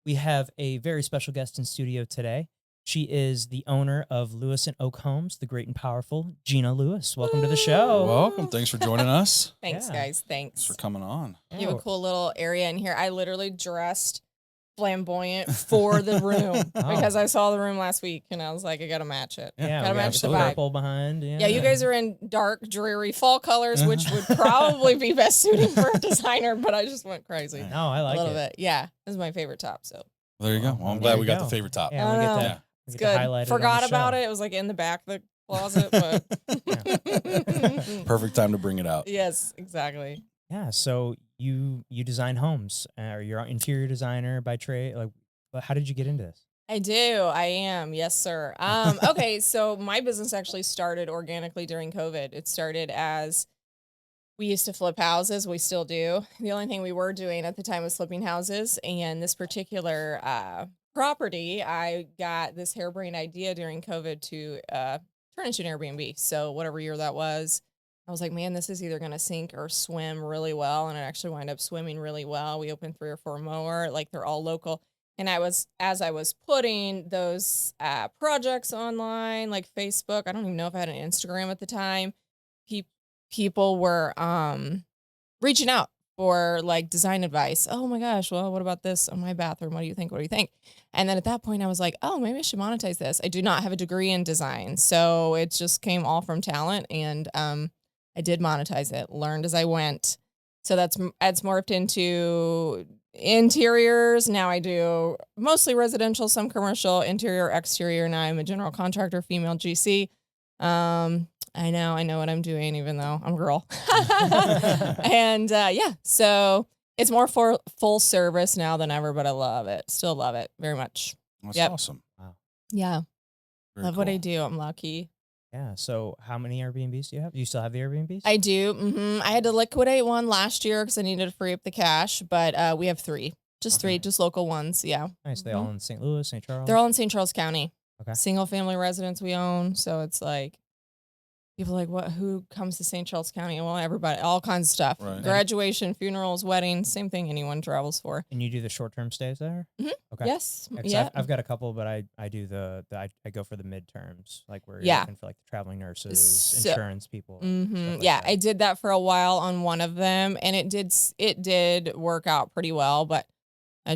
We have a very special guest in studio today. She is the owner of Lewis and Oak Homes, the great and powerful Gina Lewis. Welcome to the show. Welcome. Thanks for joining us. Thanks, guys. Thanks. Thanks for coming on. You have a cool little area in here. I literally dressed flamboyant for the room because I saw the room last week and I was like, I got to match it. Yeah, got to match the the vibe. purple behind. Yeah, you guys are in dark, dreary fall colors, which would probably be best suiting for a designer, but I just went crazy. No, I like a little it. bit. Yeah, this is my favorite top. So There you go. Well, I'm glad we got the favorite top. Yeah, we get that. Yeah. it's good. Forgot about it. It was like in the back of the closet, but Perfect time to bring it out. yes, exactly. Yeah, so you design homes, or you're an interior designer by trade. Like, how did you get into this? I do. I am. Yes, sir. Okay, so my business actually started organically during COVID. It started as we used to flip houses. We still do. The only thing we were doing at the time was flipping houses. And this particular property, I got this harebrained idea during COVID to turn into an Airbnb. So whatever year that was, I was like, man, this is either going to sink or swim really well. And it actually wound up swimming really well. We opened 3 or 4 more, like they're all local. And as I was putting those projects online, like Facebook, I don't even know if I had an Instagram at the time, people were reaching out for like design advice. Oh my gosh, well, what about this on my bathroom? What do you think? What do you think? And then at that point I was like, oh, maybe I should monetize this. I do not have a degree in design. So it just came all from talent. And I did monetize it, learned as I went. So it's morphed into interiors. Now I do mostly residential, some commercial, interior, exterior. Now I'm a general contractor, female GC. I know what I'm doing, even though I'm a girl. And yeah, so it's more for full service now than ever, but I love it. Still love it very much. That's awesome. Wow. Yeah. Very Love cool. what I do. I'm lucky. Yeah. So, how many Airbnbs do you have? Do you still have the Airbnbs? I do. I had to liquidate one last year because I needed to free up the cash, but we have 3. Just 3, just local ones. Yeah. Nice. They all in St. Louis, St. Charles? They're all in St. Charles County. Okay. Single family residence we own. So it's like, people are like, who comes to St. Charles County? Well, everybody, all kinds of stuff. Right. Graduation, funerals, weddings, same thing anyone travels for. And you do the short-term stays there? Mhm. Okay. Yes. Yeah. I've got a couple, but I do I go for the midterms, like where you're looking for like the traveling nurses, insurance people. Like yeah, that. I did that for a while on one of them, and it did work out pretty well, but I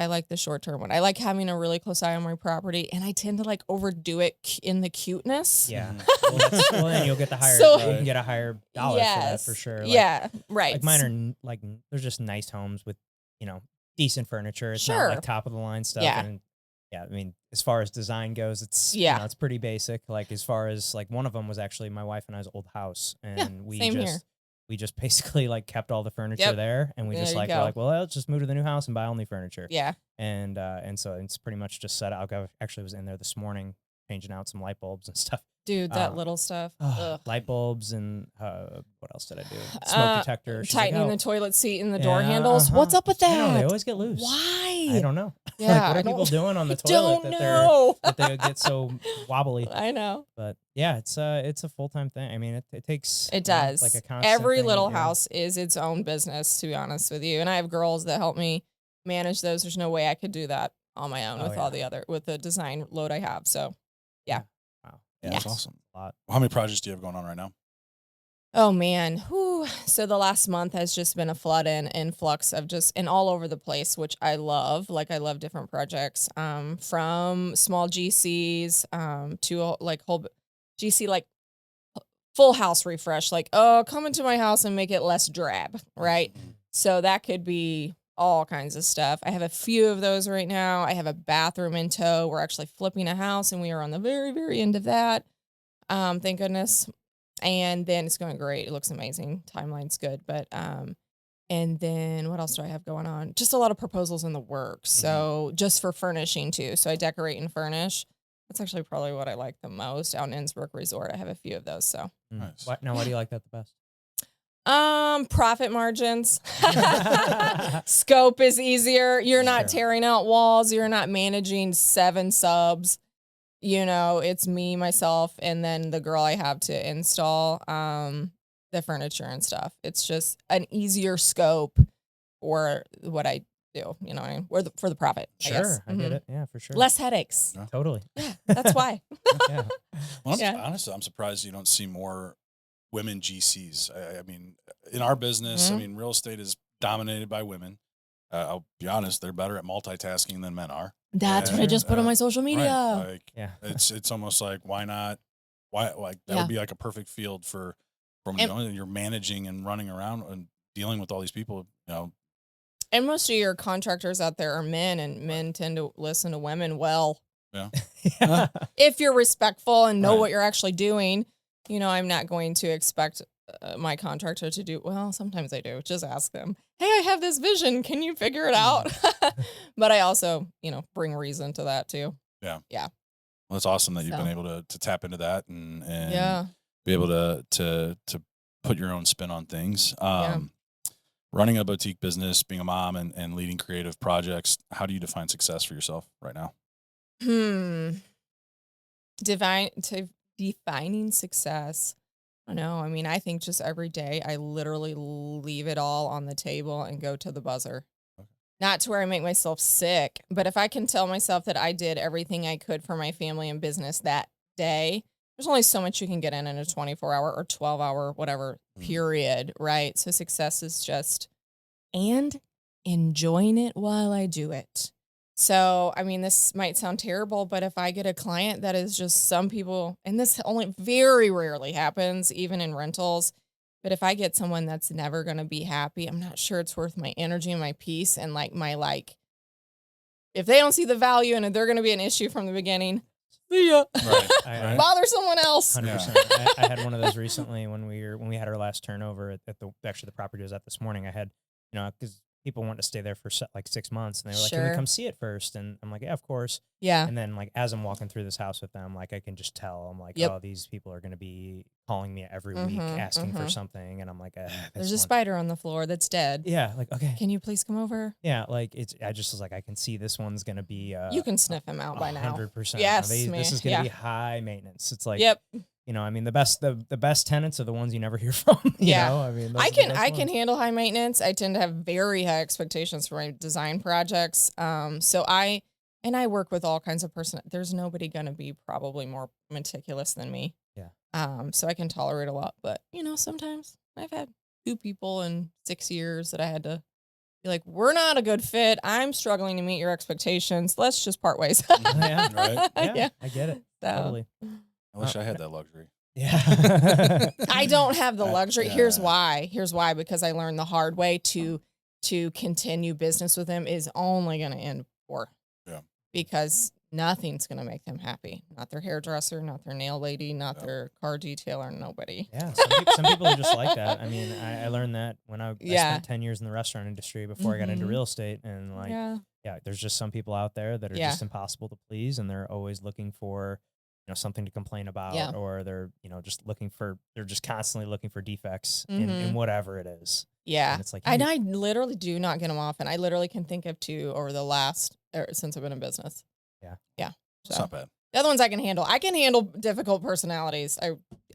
like the short term one. I like having a really close eye on my property, and I tend to like overdo it in the cuteness. Yeah. Well, then you'll get the higher. So- you can get a higher dollar for that for sure. Like, yeah, right. Like mine are like they're just nice homes with decent furniture. It's not Sure. like top of the line stuff. Yeah. And yeah, I mean, as far as design goes, it's it's pretty basic. Like as far as like one of them was actually my wife and I's old house, and we just basically like kept all the furniture there, and we just we're like, well, let's just move to the new house and buy all new furniture. Yeah. And so it's pretty much just set out. I actually was in there this morning changing out some light bulbs and stuff. Dude, that little stuff. Light bulbs and what else did I do? Smoke detector. She's Tightening like, the toilet seat and the door handles. What's up with that? I know, they always get loose. Why? I don't know. Yeah, like, what are people doing on the I toilet don't that they get so wobbly? I know. But yeah, it's a full-time thing. I mean, it takes. It does. Like a constant Every thing little to do. house is its own business, to be honest with you. And I have girls that help me manage those. There's no way I could do that on my own with the design load I have. So, yeah. Wow. Yeah, that's awesome. A lot. How many projects do you have going on right now? Oh man. Whew. So the last month has just been a flood and influx of and all over the place, which I love. Like I love different projects, from small GCs, to like whole GC, like full house refresh, like, oh, come into my house and make it less drab. Right. So that could be all kinds of stuff. I have a few of those right now. I have a bathroom in tow. We're actually flipping a house and we are on the very, very end of that. Thank goodness. And then it's going great. It looks amazing. Timeline's good. But, and then what else do I have going on? Just a lot of proposals in the works. So just for furnishing too. So I decorate and furnish. That's actually probably what I like the most out in Innsbruck Resort. I have a few of those. So Nice. Why do you like that the best? Profit margins. Scope is easier. You're not tearing out walls. You're not managing 7 subs. You know, it's me, myself, and then the girl I have to install the furniture and stuff. It's just an easier scope for what I do. You know what I mean? For the profit. Sure. I get it. Yeah, for sure. Less headaches. Yeah. Totally. Yeah, that's why. Yeah. Well, honestly, I'm surprised you don't see more women GCs. I mean, in our business, I mean, real estate is dominated by women. I'll be honest, they're better at multitasking than men are. That's what I just put on my social media. Right. Like, yeah. It's almost like, why not? Why, like, that would be like a perfect field for you're managing and running around and dealing with all these people, you know. And most of your contractors out there are men, and men tend to listen to women well. Yeah. If you're respectful and know what you're actually doing, you know, I'm not going to expect my contractor to do, well, sometimes I do. Just ask them, hey, I have this vision. Can you figure it out? But I also, you know, bring reason to that too. Yeah. Yeah. Well, it's awesome that you've been able to tap into that and be able to put your own spin on things. Running a boutique business, being a mom and leading creative projects, how do you define success for yourself right now? Defining success. I don't know. I mean, I think just every day I literally leave it all on the table and go to the buzzer. Okay. Not to where I make myself sick, but if I can tell myself that I did everything I could for my family and business that day, there's only so much you can get in a 24-hour or 12-hour, whatever period, right? So success is just, and enjoying it while I do it. So, I mean, this might sound terrible, but if I get a client that is just some people, and this only very rarely happens, even in rentals, but if I get someone that's never going to be happy, I'm not sure it's worth my energy and my peace and if they don't see the value and they're going to be an issue from the beginning, see ya. Right. Bother someone else. 100%. I had one of those recently when we had our last turnover at the property I was at this morning. I had, you know, because people want to stay there for like 6 months, and they were like, "Can we come see it first?" And I'm like, "Yeah, of course." Yeah. And then, like, as I'm walking through this house with them, like, I can just tell, I'm like, "Oh, these people are going to be calling me every week asking for something," and I'm like, "There's a spider on the floor that's dead." Yeah, like, okay, can you please come over? Yeah, like I just was like, I can see this one's going to be. You can sniff him out by now. 100%. Yes, this is going to be high maintenance. It's like, yep. You know, I mean, the best tenants are the ones you never hear from. You know? I mean, I can handle high maintenance. I tend to have very high expectations for my design projects. So I work with all kinds of there's nobody going to be probably more meticulous than me. Yeah. So I can tolerate a lot, but you know, sometimes I've had 2 people in 6 years that I had to be like, we're not a good fit. I'm struggling to meet your expectations. Let's just part ways. Yeah, right. Yeah, I get it. So, totally. I wish I had that luxury. Yeah. I don't have the luxury. Here's why. Because I learned the hard way to continue business with them is only going to end poor. Yeah. Because nothing's going to make them happy. Not their hairdresser, not their nail lady, not their car detailer, nobody. Yeah. Some people are just like that. I mean, I learned that when I spent 10 years in the restaurant industry before I got into real estate, and there's just some people out there that are just impossible to please, and they're always looking for, you know, something to complain about, or they're, you know, they're just constantly looking for defects in whatever it is. Yeah. And it's like, and I literally do not get them often. I literally can think of 2 over since I've been in business. Yeah. Yeah. So. It's not bad. The other ones I can handle. I can handle difficult personalities.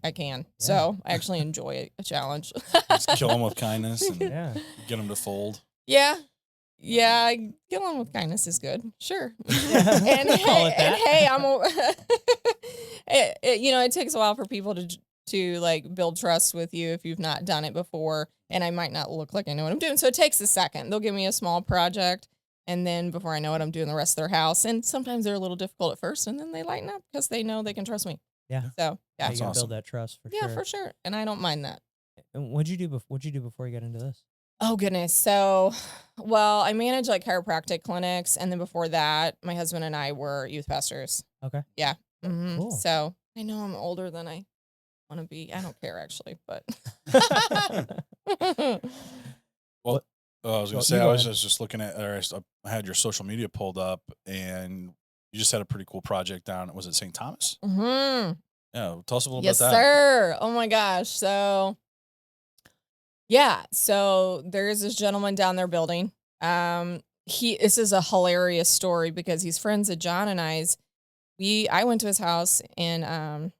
I can. Yeah. So I actually enjoy a challenge. Just kill them with kindness and get them to fold. Yeah. Yeah, killing with kindness is good. Sure. and hey, I'm you know, it takes a while for people to like build trust with you if you've not done it before, and I might not look like I know what I'm doing. So it takes a second. They'll give me a small project, and then before I know it, I'm doing the rest of their house. And sometimes they're a little difficult at first, and then they lighten up because they know they can trust me. Yeah. So you gotta build that trust for sure. Yeah, for sure. And I don't mind that. And what'd you do before you got into this? Oh, goodness. So, well, I manage like chiropractic clinics. And then before that, my husband and I were youth pastors. Okay. Yeah. Cool. So I know I'm older than I want to be. I don't care, actually, but. Well, I was going to say, I was just looking at, I had your social media pulled up, and you just had a pretty cool project down. Was it St. Thomas? Mm-hmm. Yeah. Tell us a little about that. Yes, sir. Oh, my gosh. So. Yeah, so there is this gentleman down there building. This is a hilarious story because he's friends of John and I's. I went to his house in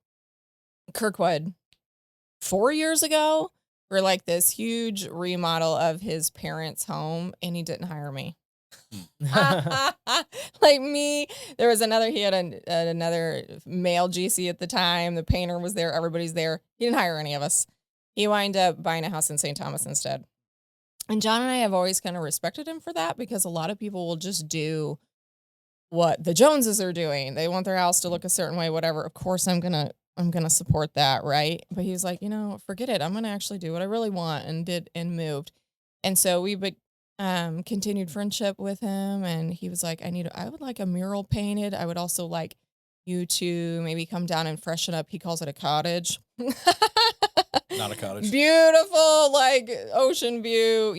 Kirkwood 4 years ago for like this huge remodel of his parents' home, and he didn't hire me. Like me, there was another, he had another male GC at the time. The painter was there. Everybody's there. He didn't hire any of us. He wound up buying a house in St. Thomas instead. And John and I have always kind of respected him for that, because a lot of people will just do what the Joneses are doing. They want their house to look a certain way, whatever. Of course, I'm gonna support that, right? But he was like, forget it. I'm gonna actually do what I really want, and did, and moved. And so we continued friendship with him, and he was like, I would like a mural painted. I would also like you to maybe come down and freshen up. He calls it a cottage. Not a cottage. Beautiful, like ocean view.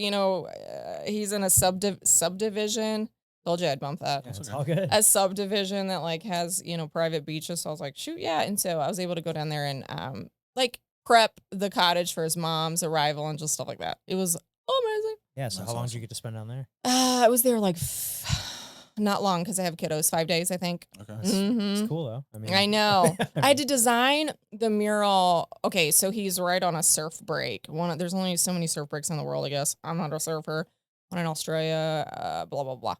He's in a subdivision. Told you I'd bump that. It's all good. A subdivision that like has, private beaches. So I was like, shoot, yeah. And so I was able to go down there and like prep the cottage for his mom's arrival and just stuff like that. It was amazing. Yeah. So how long did you get to spend down there? I was there like not long, because I have kiddos. 5 days, I think. Okay. It's cool though. I know. I had to design the mural. Okay, so he's right on a surf break. There's only so many surf breaks in the world, I guess. I'm not a surfer. One in Australia, blah, blah, blah.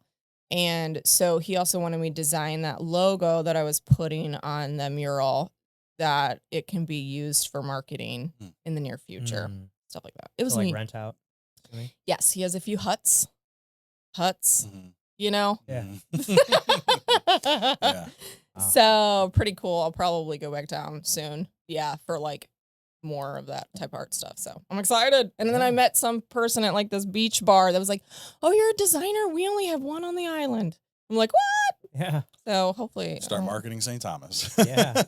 And so he also wanted me to design that logo that I was putting on the mural, that it can be used for marketing in the near future. Stuff like that. It was like neat. rent out. Yes, he has a few huts. Yeah. Yeah. So pretty cool. I'll probably go back down soon. Yeah, for like more of that type art stuff. So I'm excited. And then I met some person at like this beach bar that was like, "Oh, you're a designer? We only have one on the island." I'm like, "What?" Yeah. So hopefully start marketing St. Thomas. Yeah.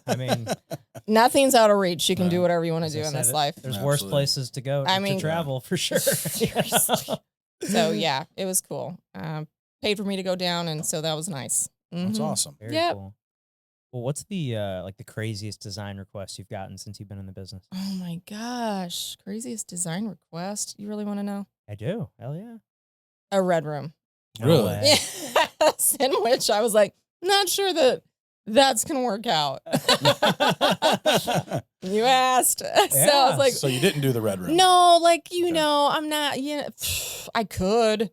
nothing's out of reach. You can do whatever you want to do in this life. There's worse places to go to travel for sure. Seriously. So yeah, it was cool. Paid for me to go down, and so that was nice. That's awesome. Very cool. Well, what's the the craziest design request you've gotten since you've been in the business? Oh my gosh, craziest design request. You really want to know? I do. Hell yeah. A red room. Really? Yes. In which I was like, not sure that's gonna work out. You asked. Yeah. So I was like, so you didn't do the red room? No, like I'm not. I could,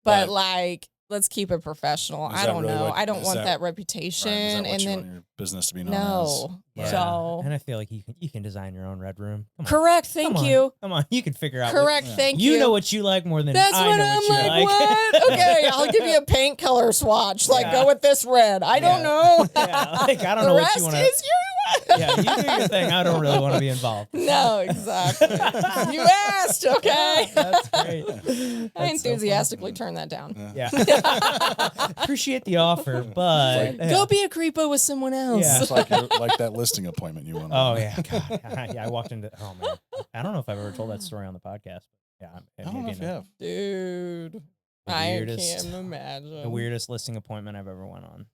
but like, let's keep it professional. I don't know. I don't want that reputation. Right, is that what and you then want your business to be known no. as? Yeah. So, and I feel like you can design your own red room. Correct. Thank you. Come on, you can figure out. Correct. Thank you. You know what you like more than that's I what know I'm what you like. What? Okay, I'll give you a paint color swatch. Like, go with this red. I don't know. Yeah, like I don't know what you want to. The rest is your Yeah, you do your thing. I don't really want to be involved. No, exactly. You asked, okay? That's great. I enthusiastically turned that down. Yeah. Appreciate the offer, but go be a creepo with someone else. Yeah. It's like that listing appointment you went on. Oh yeah, God. Yeah. I walked into. Oh man, I don't know if I've ever told that story on the podcast. Yeah, I don't know if you have. Dude. I can't imagine. The weirdest listing appointment I've ever went on.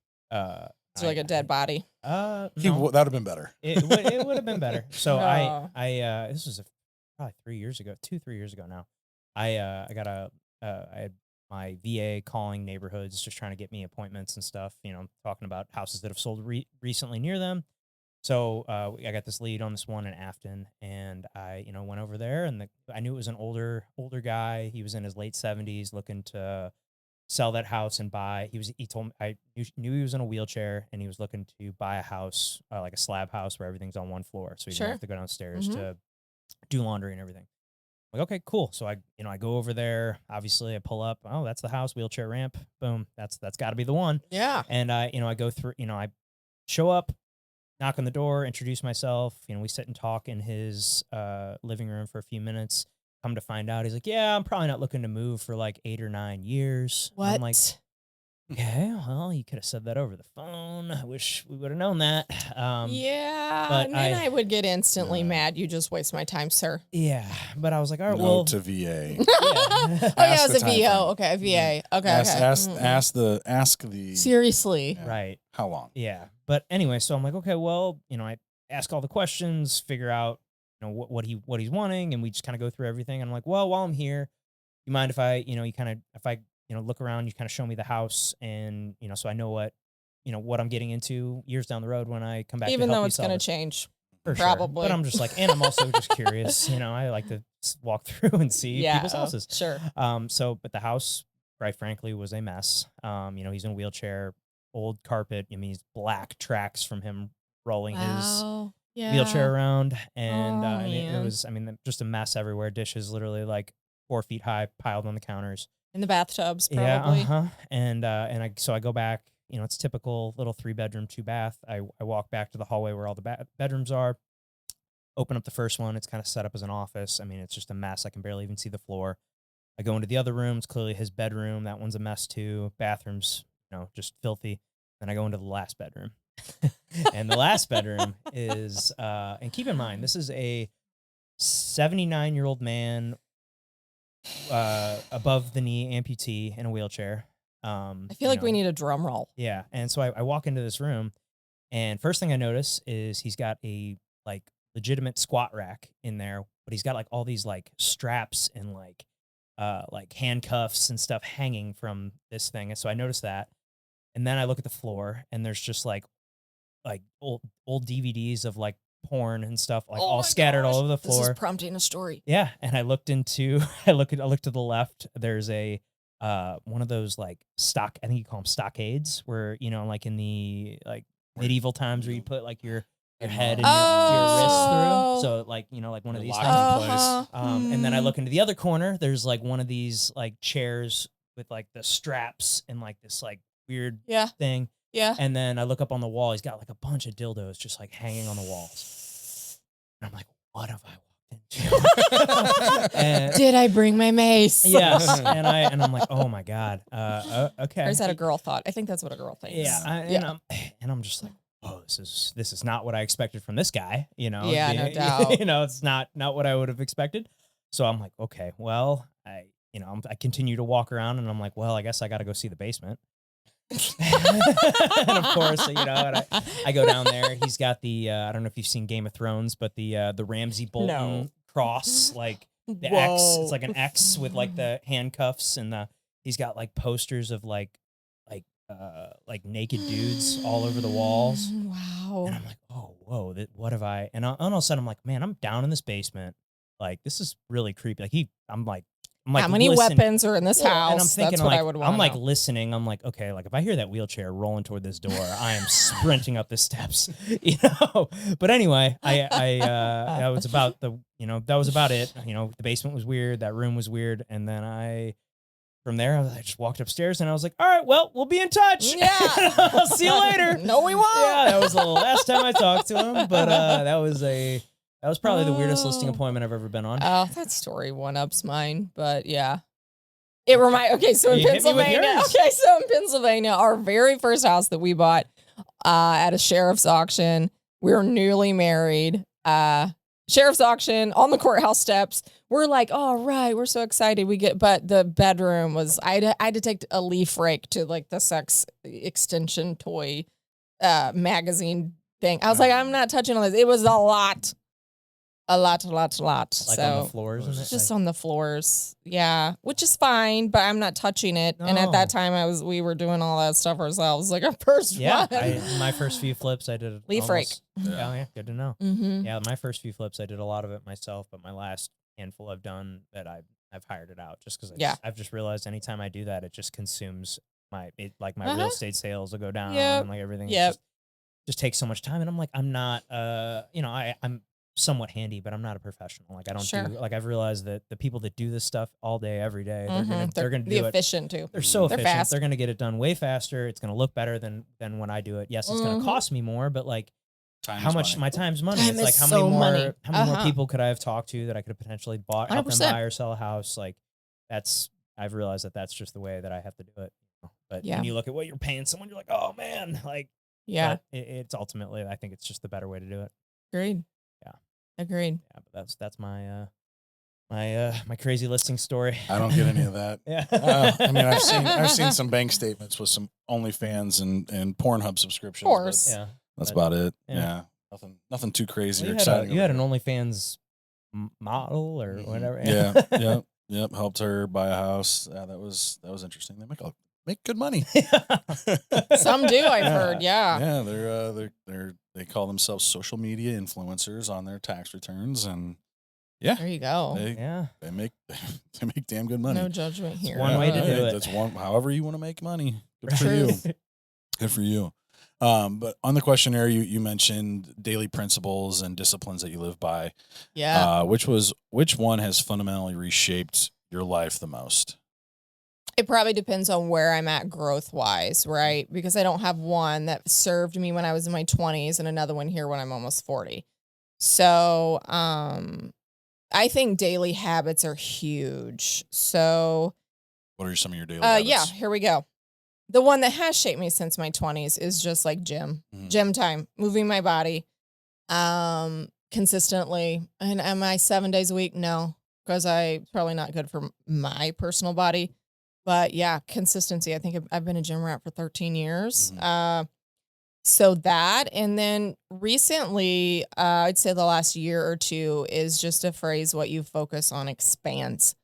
It's like a dead body. No. That would have been better. It would have been better. So no. I this was probably 3 years ago, 2-3 years ago now. I had my VA calling neighborhoods, just trying to get me appointments and stuff. Talking about houses that have sold recently near them. So I got this lead on this one in Afton, and I went over there, and I knew it was an older guy. He was in his late 70s, looking to sell that house and buy. He told me, I knew he was in a wheelchair, and he was looking to buy a house, like a slab house where everything's on one floor, so he didn't have to go downstairs to do laundry and everything. I'm like, okay, cool. So I go over there. Obviously, I pull up. Oh, that's the house, wheelchair ramp. Boom. That's got to be the one. Yeah. And I go through. I show up, knock on the door, introduce myself. We sit and talk in his living room for a few minutes. Come to find out, he's like, yeah, I'm probably not looking to move for like 8 or 9 years. What? I'm like, okay, well, you could have said that over the phone. I wish we would have known that. Yeah, but then I would get instantly mad. You just waste my time, sir. Yeah, but I was like, all right, no to VA. Oh yeah, it was a VO. Okay, a VA. Okay, ask the seriously. Yeah. Right. How long? Yeah, but anyway, so I'm like, okay, well, I ask all the questions, figure out what he's wanting, and we just kind of go through everything. And I'm like, well, while I'm here, you mind if I look around, you kind of show me the house, and so I know what I'm getting into years down the road when I come back. Even to help though you it's sell going it. to change, For probably. Sure. But I'm just like, and I'm also just curious. I like to walk through and see people's houses. Sure. But the house quite frankly, was a mess. He's in a wheelchair, old carpet. I mean, he's black tracks from him rolling his wheelchair around. And it was, just a mess everywhere. Dishes literally like 4 feet high piled on the counters. In the bathtubs, probably. Yeah, And I go back, it's typical little 3-bedroom, 2-bath. I walk back to the hallway where all the bedrooms are, open up the first one. It's kind of set up as an office. I mean, it's just a mess. I can barely even see the floor. I go into the other room. It's clearly his bedroom. That one's a mess too. Bathroom's, just filthy. Then I go into the last bedroom. And the last bedroom is, and keep in mind, this is a 79-year-old man, above the knee amputee in a wheelchair. I feel like we need a drum roll. Yeah. And so I walk into this room, and first thing I notice is he's got a like legitimate squat rack in there, but he's got like all these like straps and like handcuffs and stuff hanging from this thing. And so I noticed that. And then I look at the floor, and there's just like old DVDs of like porn and stuff, like all scattered all over the floor. This is prompting a story. Yeah. And I looked to the left. There's a one of those like I think you call them stockades, where, like in the like medieval times where you put like your head and your wrist through. So like, like one of these things. And then I look into the other corner. There's like one of these like chairs with like the straps and like this like weird thing. Yeah. And then I look up on the wall. He's got like a bunch of dildos just like hanging on the walls. And I'm like, what have I walked into? Did I bring my mace? Yes. And I'm like, oh my God. Okay. Or is that a girl thought? I think that's what a girl thinks. Yeah. And I'm just like, oh, this is not what I expected from this guy. Yeah, no doubt. It's not what I would have expected. So I'm like, okay, well, I continue to walk around, and I'm like, well, I guess I got to go see the basement. And of course, and I go down there. He's got the I don't know if you've seen Game of Thrones, but the Ramsay Bolton cross, like the X. It's like an X with like the handcuffs, and he's got like posters of like naked dudes all over the walls. Wow. And I'm like, oh, whoa, what have I? And all of a sudden, I'm like, man, I'm down in this basement. Like, this is really creepy. Like I'm like, how many weapons are in this house? And I'm thinking, that's what I would want. I'm like listening. I'm like, okay, like if I hear that wheelchair rolling toward this door, I am sprinting up the steps, But anyway, that was about it. The basement was weird. That room was weird. And then from there, I just walked upstairs, and I was like, all right, well, we'll be in touch. Yeah. I'll see you later. No, we won't. Yeah, that was the last time I talked to him. But that was probably the weirdest listing appointment I've ever been on. Oh, that story one-ups mine, but yeah. So in Pennsylvania, our very first house that we bought at a sheriff's auction, we were newly married. Sheriff's auction on the courthouse steps. We're like, all right, we're so excited. But the bedroom was, I had to take a leaf rake to like the sex extension toy magazine thing. I was like, I'm not touching all this. It was a lot. Like so, on the floors? Just on the floors. Yeah. Which is fine, but I'm not touching it. No. And at that time we were doing all that stuff ourselves. Like our first one. My first few flips I did leaf rake. Yeah, good to know. Mm-hmm. Yeah, my first few flips I did a lot of it myself, but my last handful I've done that I've hired it out just because I've just realized anytime I do that, it just consumes my real estate sales will go down and like everything. Just takes so much time, and I'm like, I'm not I'm somewhat handy, but I'm not a professional. Like I don't do, like I've realized that the people that do this stuff all day, every day, they're gonna do it efficient too. They're so efficient. Fast. They're gonna get it done way faster. It's gonna look better than when I do it. Yes, it's gonna cost me more, but like how much my time's money. It's like how many more people could I have talked to that I could have potentially helped them buy or sell a house. Like I've realized that's just the way that I have to do it. But when you look at what you're paying someone, you're like, oh man, like it's ultimately I think it's just the better way to do it. Agreed. Agreed. Yeah, but that's my my crazy listing story. I don't get any of that. Yeah. I mean, I've seen some bank statements with some OnlyFans and Pornhub subscriptions. Of course. Yeah. That's about it. Yeah. Nothing too crazy or exciting. You had an OnlyFans model or whatever. Yeah. Yep. Helped her buy a house. Yeah, that was interesting. They make good money. Some do, I've heard. Yeah. Yeah, they call themselves social media influencers on their tax returns, and Yeah. There you go. They make damn good money. No judgment here. It's one way to do it. That's one. However you want to make money. Good for you. Good for you. But on the questionnaire, you mentioned daily principles and disciplines that you live by. Yeah. Which one has fundamentally reshaped your life the most? It probably depends on where I'm at growth wise, right? Because I don't have one that served me when I was in my 20s and another one here when I'm almost 40. So, I think daily habits are huge. So, what are some of your daily habits? Yeah, here we go. The one that has shaped me since my 20s is just like gym time, moving my body, consistently. And am I 7 days a week? No, because I probably not good for my personal body. But yeah, consistency. I think I've been a gym rat for 13 years. So that, and then recently, I'd say the last year or two is just a phrase, what you focus on expands.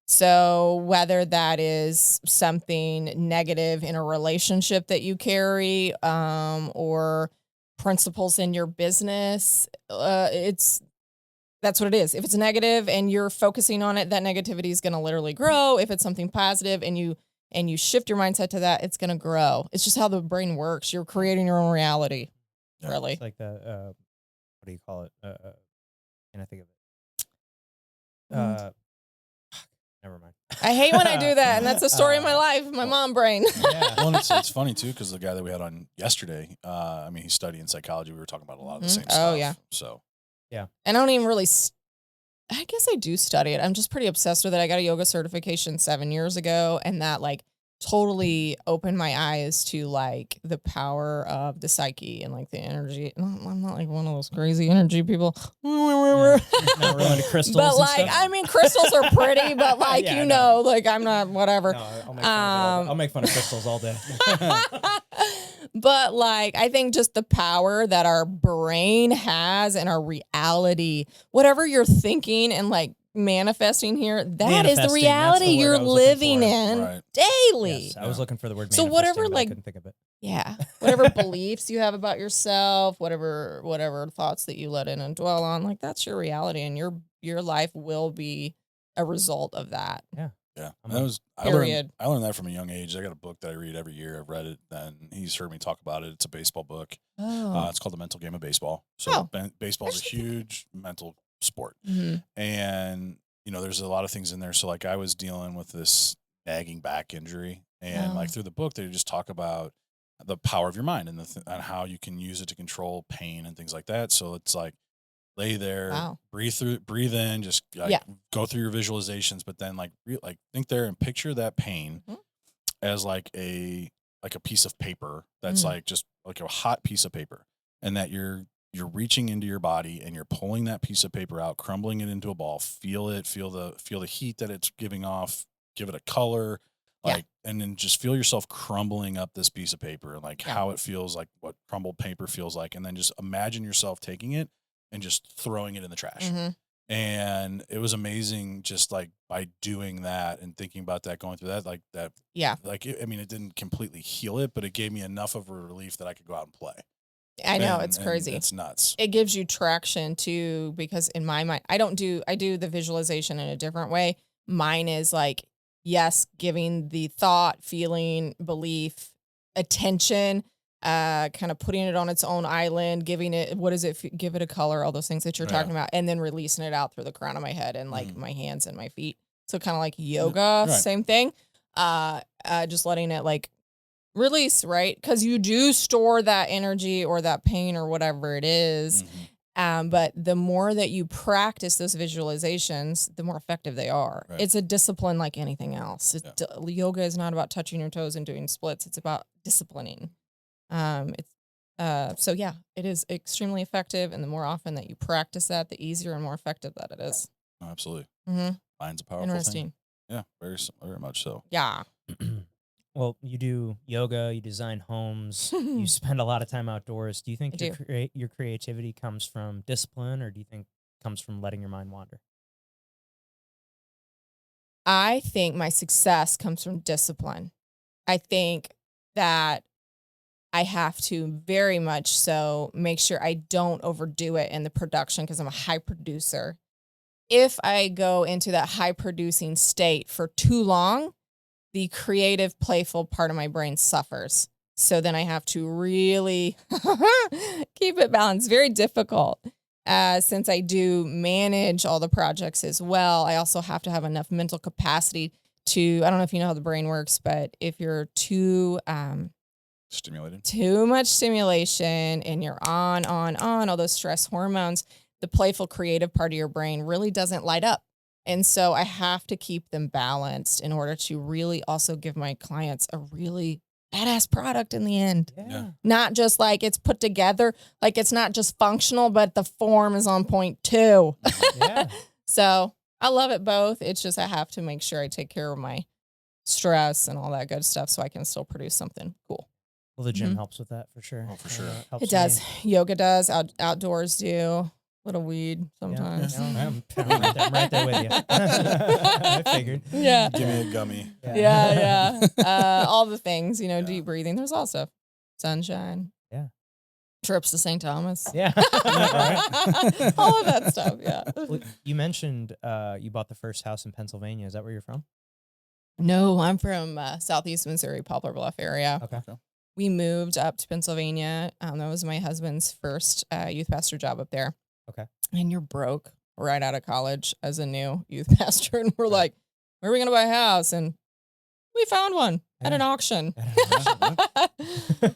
So whether that is something negative in a relationship that you carry, or principles in your business, that's what it is. If it's negative and you're focusing on it, that negativity is going to literally grow. If it's something positive and you shift your mindset to that, it's going to grow. It's just how the brain works. You're creating your own reality. Yeah, really. It's like the, what do you call it? Can I think of it? Never mind. I hate when I do that, and that's the story of my life, my mom brain. Yeah. Well, it's funny, too, because the guy that we had on yesterday, he's studying psychology. We were talking about a lot of the same stuff. Oh, yeah. So, yeah. And I don't even really, I guess I do study it. I'm just pretty obsessed with it. I got a yoga certification 7 years ago, and that, like, totally opened my eyes to, like, the power of the psyche and, like, the energy. I'm not, like, one of those crazy energy people. Not really into crystals. But, like, I mean, crystals are pretty, but, like, like, I'm not, whatever. No, I'll make fun of crystals all day. But, like, I think just the power that our brain has and our reality, whatever you're thinking and, like, manifesting here, that is the reality you're living in daily. Yes, I was looking for the word so whatever, like, I couldn't think of it. Yeah. Whatever beliefs you have about yourself, whatever thoughts that you let in and dwell on, like, that's your reality, and your life will be a result of that. Yeah. Yeah. I learned that from a young age. I got a book that I read every year. I've read it, and he's heard me talk about it. It's a baseball book. It's called The Mental Game of Baseball. So baseball is a huge mental sport. And, there's a lot of things in there. So, like, I was dealing with this nagging back injury, and like through the book, they just talk about the power of your mind and and how you can use it to control pain and things like that. So it's like, lay there, breathe in, just go through your visualizations, but then think there and picture that pain as like a piece of paper that's like just like a hot piece of paper, and that you're reaching into your body and you're pulling that piece of paper out, crumbling it into a ball. Feel the heat that it's giving off. Give it a color, and then just feel yourself crumbling up this piece of paper, and like how it feels, like what crumbled paper feels like, and then just imagine yourself taking it and just throwing it in the trash. And it was amazing, just like by doing that and thinking about that, going through that, like that. Yeah. Like, it didn't completely heal it, but it gave me enough of a relief that I could go out and play. I know, it's crazy. It's nuts. It gives you traction too, because in my mind, I do the visualization in a different way. Mine is like, yes, giving the thought, feeling, belief, attention, kind of putting it on its own island, giving it, give it a color, all those things that you're talking about, and then releasing it out through the crown of my head and like my hands and my feet. So kind of like yoga, same thing. Just letting it like release, right? Because you do store that energy or that pain or whatever it is. But the more that you practice those visualizations, the more effective they are. Right. It's a discipline like anything else. Yoga is not about touching your toes and doing splits. It's about disciplining. It is extremely effective, and the more often that you practice that, the easier and more effective that it is. Oh, absolutely. Mind's a powerful thing. Yeah, very much so. Yeah. Well, you do yoga, you design homes, you spend a lot of time outdoors. Do you think your creativity comes from discipline, or do you think it comes from letting your mind wander? I think my success comes from discipline. I think that I have to very much so make sure I don't overdo it in the production, because I'm a high producer. if I go into that high producing state for too long, the creative, playful part of my brain suffers. So then I have to really keep it balanced. Very difficult. Since I do manage all the projects as well, I also have to have enough mental capacity to, I don't know if you know how the brain works, but if you're too stimulated, too much stimulation and you're on, all those stress hormones, the playful creative part of your brain really doesn't light up. And so I have to keep them balanced in order to really also give my clients a really badass product in the end. Yeah. Not just like it's put together, like it's not just functional, but the form is on point too. Yeah. So I love it both. It's just I have to make sure I take care of my stress and all that good stuff so I can still produce something cool. Well, the gym helps with that for sure. Oh, for sure. It does. Yoga does. Outdoors do. Little weed sometimes. Yeah. I'm right there with you. I figured. Yeah. Give me a gummy. Yeah. All the things, deep breathing. There's also sunshine. Yeah. Trips to St. Thomas. Yeah. All of that stuff. Yeah. Well, you mentioned you bought the first house in Pennsylvania. Is that where you're from? No, I'm from Southeast Missouri, Poplar Bluff area. Okay. We moved up to Pennsylvania. That was my husband's first youth pastor job up there. Okay. And you're broke right out of college as a new youth pastor. And we're like, where are we going to buy a house? And we found one at an auction.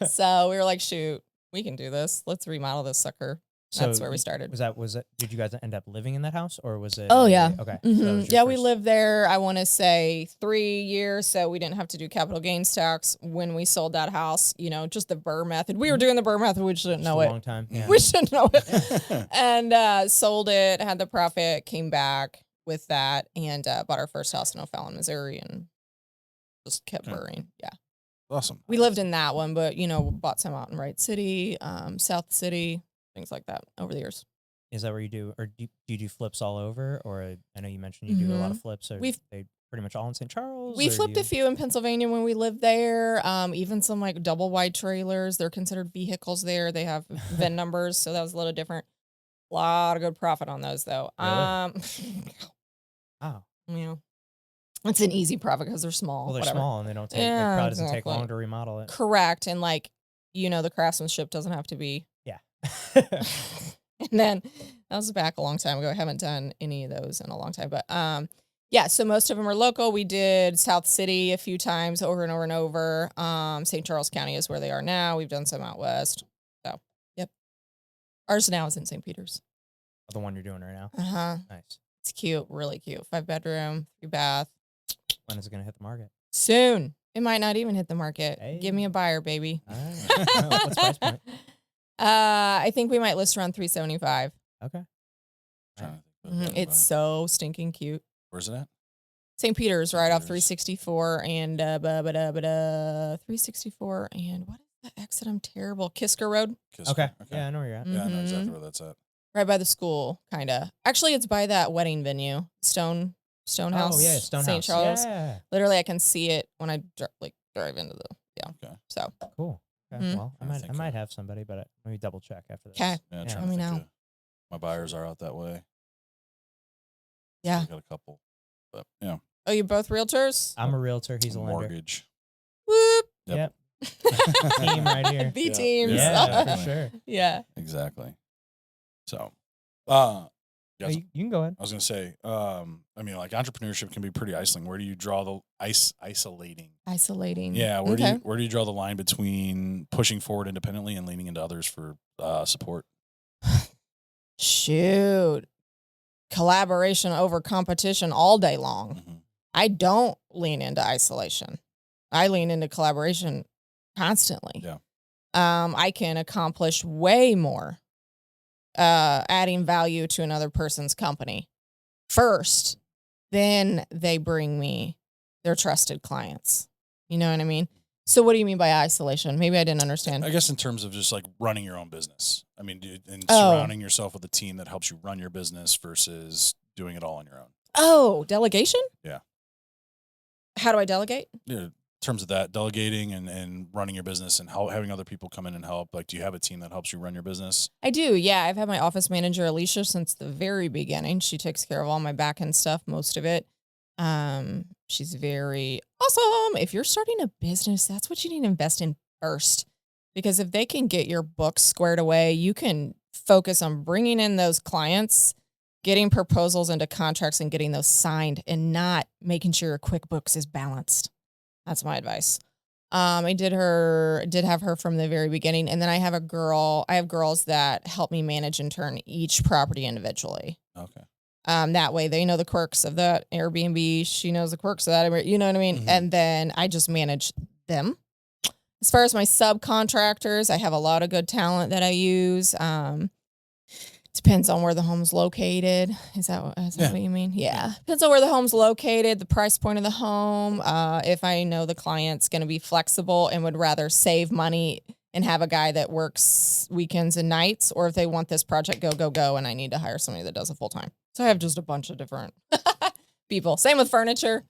So we were like, shoot, we can do this. Let's remodel this sucker. That's where we started. Was it? Did you guys end up living in that house or was it? Oh, yeah. Okay. Mm-hmm. So we lived there, I want to say 3 years. So we didn't have to do capital gains tax when we sold that house, just the BRRRR method. We were doing the BRRRR method. We just didn't know it. A long time. Yeah. We should know it. And sold it, had the profit, came back with that and bought our first house in O'Fallon, Missouri and just kept BRRRRing. Yeah. Awesome. We lived in that one, but, bought some out in Wright City, South City, things like that over the years. Is that where you do, or do you do flips all over? Or I know you mentioned you do a lot of flips. Or they pretty much all in St. Charles? We flipped a few in Pennsylvania when we lived there. Even some like double wide trailers. They're considered vehicles there. They have VIN numbers, so that was a little different. A lot of good profit on those though. Really? Wow. Yeah. It's an easy profit because they're small. Well, they're whatever. small and they don't take. It probably doesn't take long to remodel it. Correct, and the craftsmanship doesn't have to be. Yeah. And then that was back a long time ago. I haven't done any of those in a long time, but yeah. So most of them are local. We did South City a few times, over and over and over. St. Charles County is where they are now. We've done some out west. So, yep. Ours now is in St. Peters. The one you're doing right now. Nice. It's cute, really cute. 5-bedroom, 3-bath. When is it going to hit the market? Soon. It might not even hit the market. Hey. Give me a buyer, baby. All right. What's price point? I think we might list around $375. Okay. It's so stinking cute. Where's it at? St. Peter's, right off 364 and 364 and what is that exit? I'm terrible. Kisker Road. Okay. Yeah, I know where you're at. Yeah, I know exactly where that's at. Right by the school, kind of. Actually, it's by that wedding venue, Stonehouse. Oh yeah, Stonehouse. St. Charles. Yeah. Literally, I can see it when I drive into the Okay. So cool. Okay. Well, I might have somebody, but let me double check after this. Okay. Yeah, Let me know. My buyers are out that way. Yeah. I got a couple, but yeah. Oh, you're both realtors? I'm a realtor. He's a lender. Mortgage. Whoop. Yep. Team right here. B teams. Yeah, for sure. Yeah. Exactly. So, you can go ahead. I was going to say, entrepreneurship can be pretty isolating. Where do you draw the isolating? Isolating. Yeah. Where do you draw the line between pushing forward independently and leaning into others for support? Shoot. Collaboration over competition all day long. Mm-hmm. I don't lean into isolation. I lean into collaboration constantly. Yeah. I can accomplish way more adding value to another person's company first, then they bring me their trusted clients. You know what I mean? So what do you mean by isolation? Maybe I didn't understand. I guess in terms of just like running your own business. I mean, and surrounding yourself with a team that helps you run your business versus doing it all on your own. Oh, delegation? Yeah. How do I delegate? Yeah. terms of that, delegating and running your business and having other people come in and help, like, do you have a team that helps you run your business? I do. Yeah. I've had my office manager, Alicia, since the very beginning. She takes care of all my back end stuff, most of it. She's very awesome. If you're starting a business, that's what you need to invest in first, because if they can get your books squared away, you can focus on bringing in those clients, getting proposals into contracts and getting those signed, and not making sure your QuickBooks is balanced. That's my advice. I did have her from the very beginning. And then I have girls that help me manage and turn each property individually. Okay. That way they know the quirks of that Airbnb. She knows the quirks of that. You know what I mean? Mm-hmm. And then I just manage them. As far as my subcontractors, I have a lot of good talent that I use. Depends on where the home's located. Is that what you mean? Yeah. Depends on where the home's located, the price point of the home. If I know the client's going to be flexible and would rather save money and have a guy that works weekends and nights, or if they want this project go, and I need to hire somebody that does it full time. So I have just a bunch of different people. Same with furniture.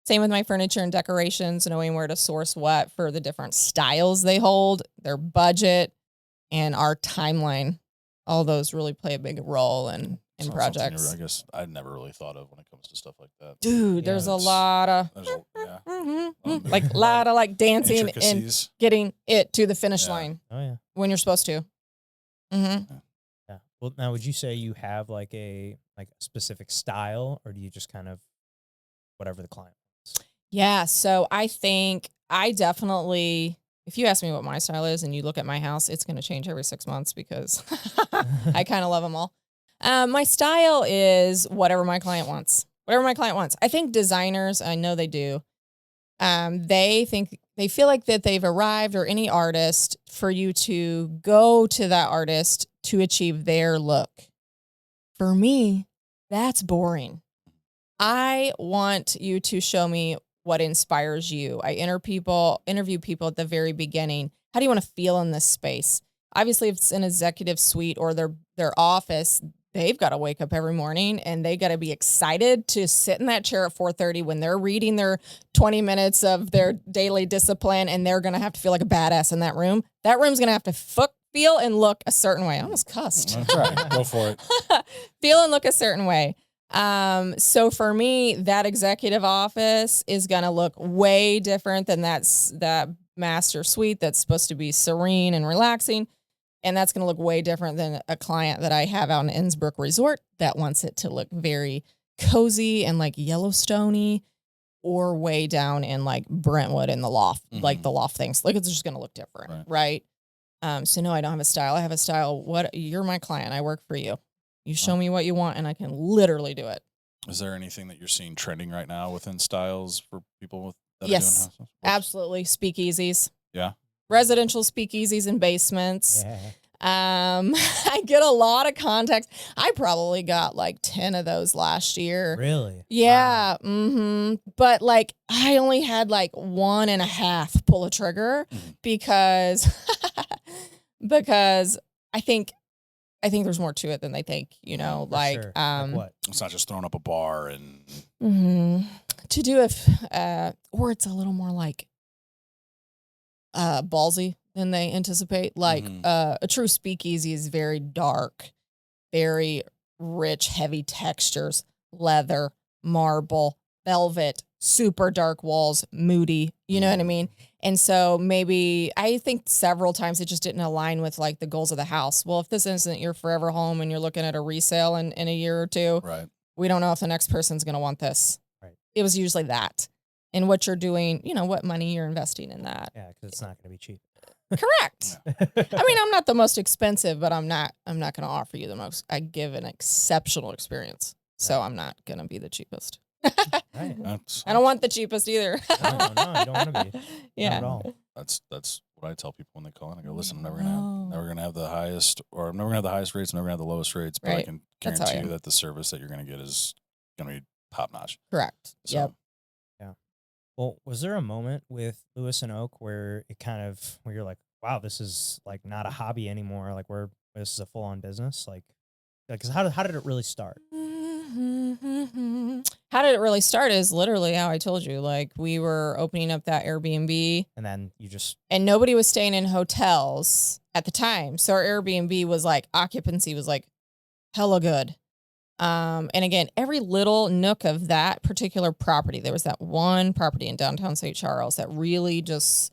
Same with my furniture and decorations, knowing where to source what for the different styles they hold, their budget, and our timeline. All those really play a big role in projects. I guess I'd never really thought of when it comes to stuff like that. Dude, there's a lot of like a lot of like dancing and getting it to the finish line. Oh yeah, when you're supposed to. Mm-hmm. Yeah. Well, now would you say you have like a specific style, or do you just kind of whatever the client wants? Yeah. So I think I definitely. If you ask me what my style is and you look at my house, it's going to change every 6 months because I kind of love them all. My style is whatever my client wants. Whatever my client wants. I think designers, I know they do. They feel like that they've arrived, or any artist, for you to go to that artist to achieve their look. For me, that's boring. I want you to show me what inspires you. I interview people at the very beginning. How do you want to feel in this space? Obviously, if it's an executive suite or their office, they've got to wake up every morning and they got to be excited to sit in that chair at 4:30 when they're reading their 20 minutes of their daily discipline, and they're going to have to feel like a badass in that room. That room's going to have to feel and look a certain way. I almost cussed. That's right. Go for it. Feel and look a certain way. So for me, that executive office is going to look way different than that master suite that's supposed to be serene and relaxing. And that's going to look way different than a client that I have out in Innsbruck Resort that wants it to look very cozy and like Yellowstone-y, or way down in like Brentwood in the loft, like the loft things. Like, it's just going to look different. Right. So no, I don't have a style. I have a style. You're my client. I work for you. You show me what you want, and I can literally do it. Is there anything that you're seeing trending right now within styles for people that are doing houses? Absolutely. Speakeasies. Yeah. Residential speakeasies and basements. Yeah. I get a lot of contacts. I probably got like 10 of those last year. Really? Yeah. Wow. Mm-hmm. But like, I only had like 1.5 pull a trigger because I think there's more to it than they think, like, sure. Like what? It's not just throwing up a bar and to do or it's a little more like, ballsy than they anticipate. Like, a true speakeasy is very dark, very rich, heavy textures, leather, marble, velvet, super dark walls, moody, you know what I mean? And so maybe I think several times it just didn't align with like the goals of the house. Well, if this isn't your forever home and you're looking at a resale in a year or two, right, we don't know if the next person's going to want this. Right. It was usually that. And what you're doing, what money you're investing in that. Yeah, because it's not going to be cheap. Correct. I mean, I'm not the most expensive, but I'm not going to offer you the most. I give an exceptional experience. So I'm not going to be the cheapest. Right. I don't want the cheapest either. No, you don't want to be. Yeah. Not at all. That's what I tell people when they call in. I go, listen, I'm never gonna have the highest, or I'm never gonna have the highest rates. I'm never gonna have the lowest rates, but I can guarantee you that the service that you're gonna get is gonna be top notch. Correct. So, yep. Yeah. Well, was there a moment with Lewis and Oak where where you're like, wow, this is like not a hobby anymore? Like, this is a full on business? Like, because how did it really start? How did it really start is literally how I told you. Like, we were opening up that Airbnb. And then and nobody was staying in hotels at the time. So our Airbnb was like, occupancy was like hella good. And again, every little nook of that particular property, there was that one property in downtown St. Charles that really just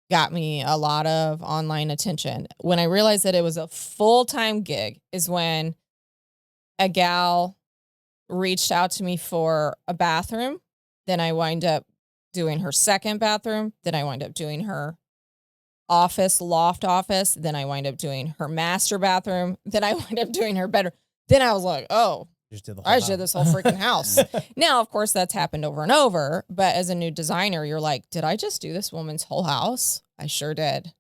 got me a lot of online attention. When I realized that it was a full-time gig is when a gal reached out to me for a bathroom. Then I wind up doing her second bathroom. Then I wind up doing her loft office. Then I wind up doing her master bathroom. Then I wind up doing her bedroom. Then I was like, oh, I just did this whole freaking house. Now, of course, that's happened over and over. But as a new designer, you're like, did I just do this woman's whole house? I sure did.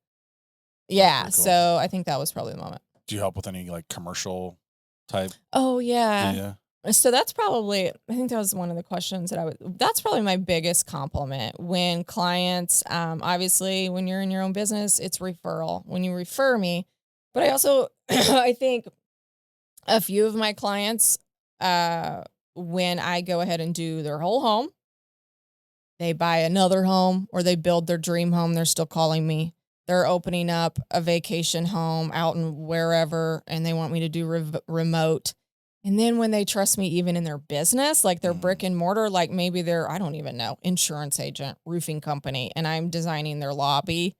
Yeah. Cool. So I think that was probably the moment. Do you help with any like commercial type? Oh, yeah. Yeah. So that's probably, I think that was one of the questions that's probably my biggest compliment when clients, obviously when you're in your own business, it's referral when you refer me. But I also, I think a few of my clients, when I go ahead and do their whole home, they buy another home or they build their dream home. They're still calling me. They're opening up a vacation home out in wherever, and they want me to do remote. And then when they trust me, even in their business, like their brick and mortar, like maybe they're, I don't even know, insurance agent, roofing company, and I'm designing their lobby.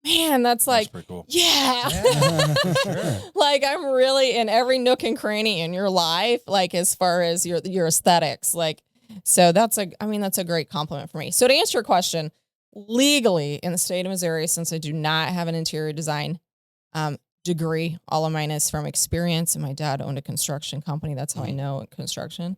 Man, that's pretty cool. Yeah. Sure. Like I'm really in every nook and cranny in your life, like as far as your aesthetics. Like, so that's a great compliment for me. So to answer your question, legally in the state of Missouri, since I do not have an interior design degree, all of mine is from experience, and my dad owned a construction company. That's how I know construction.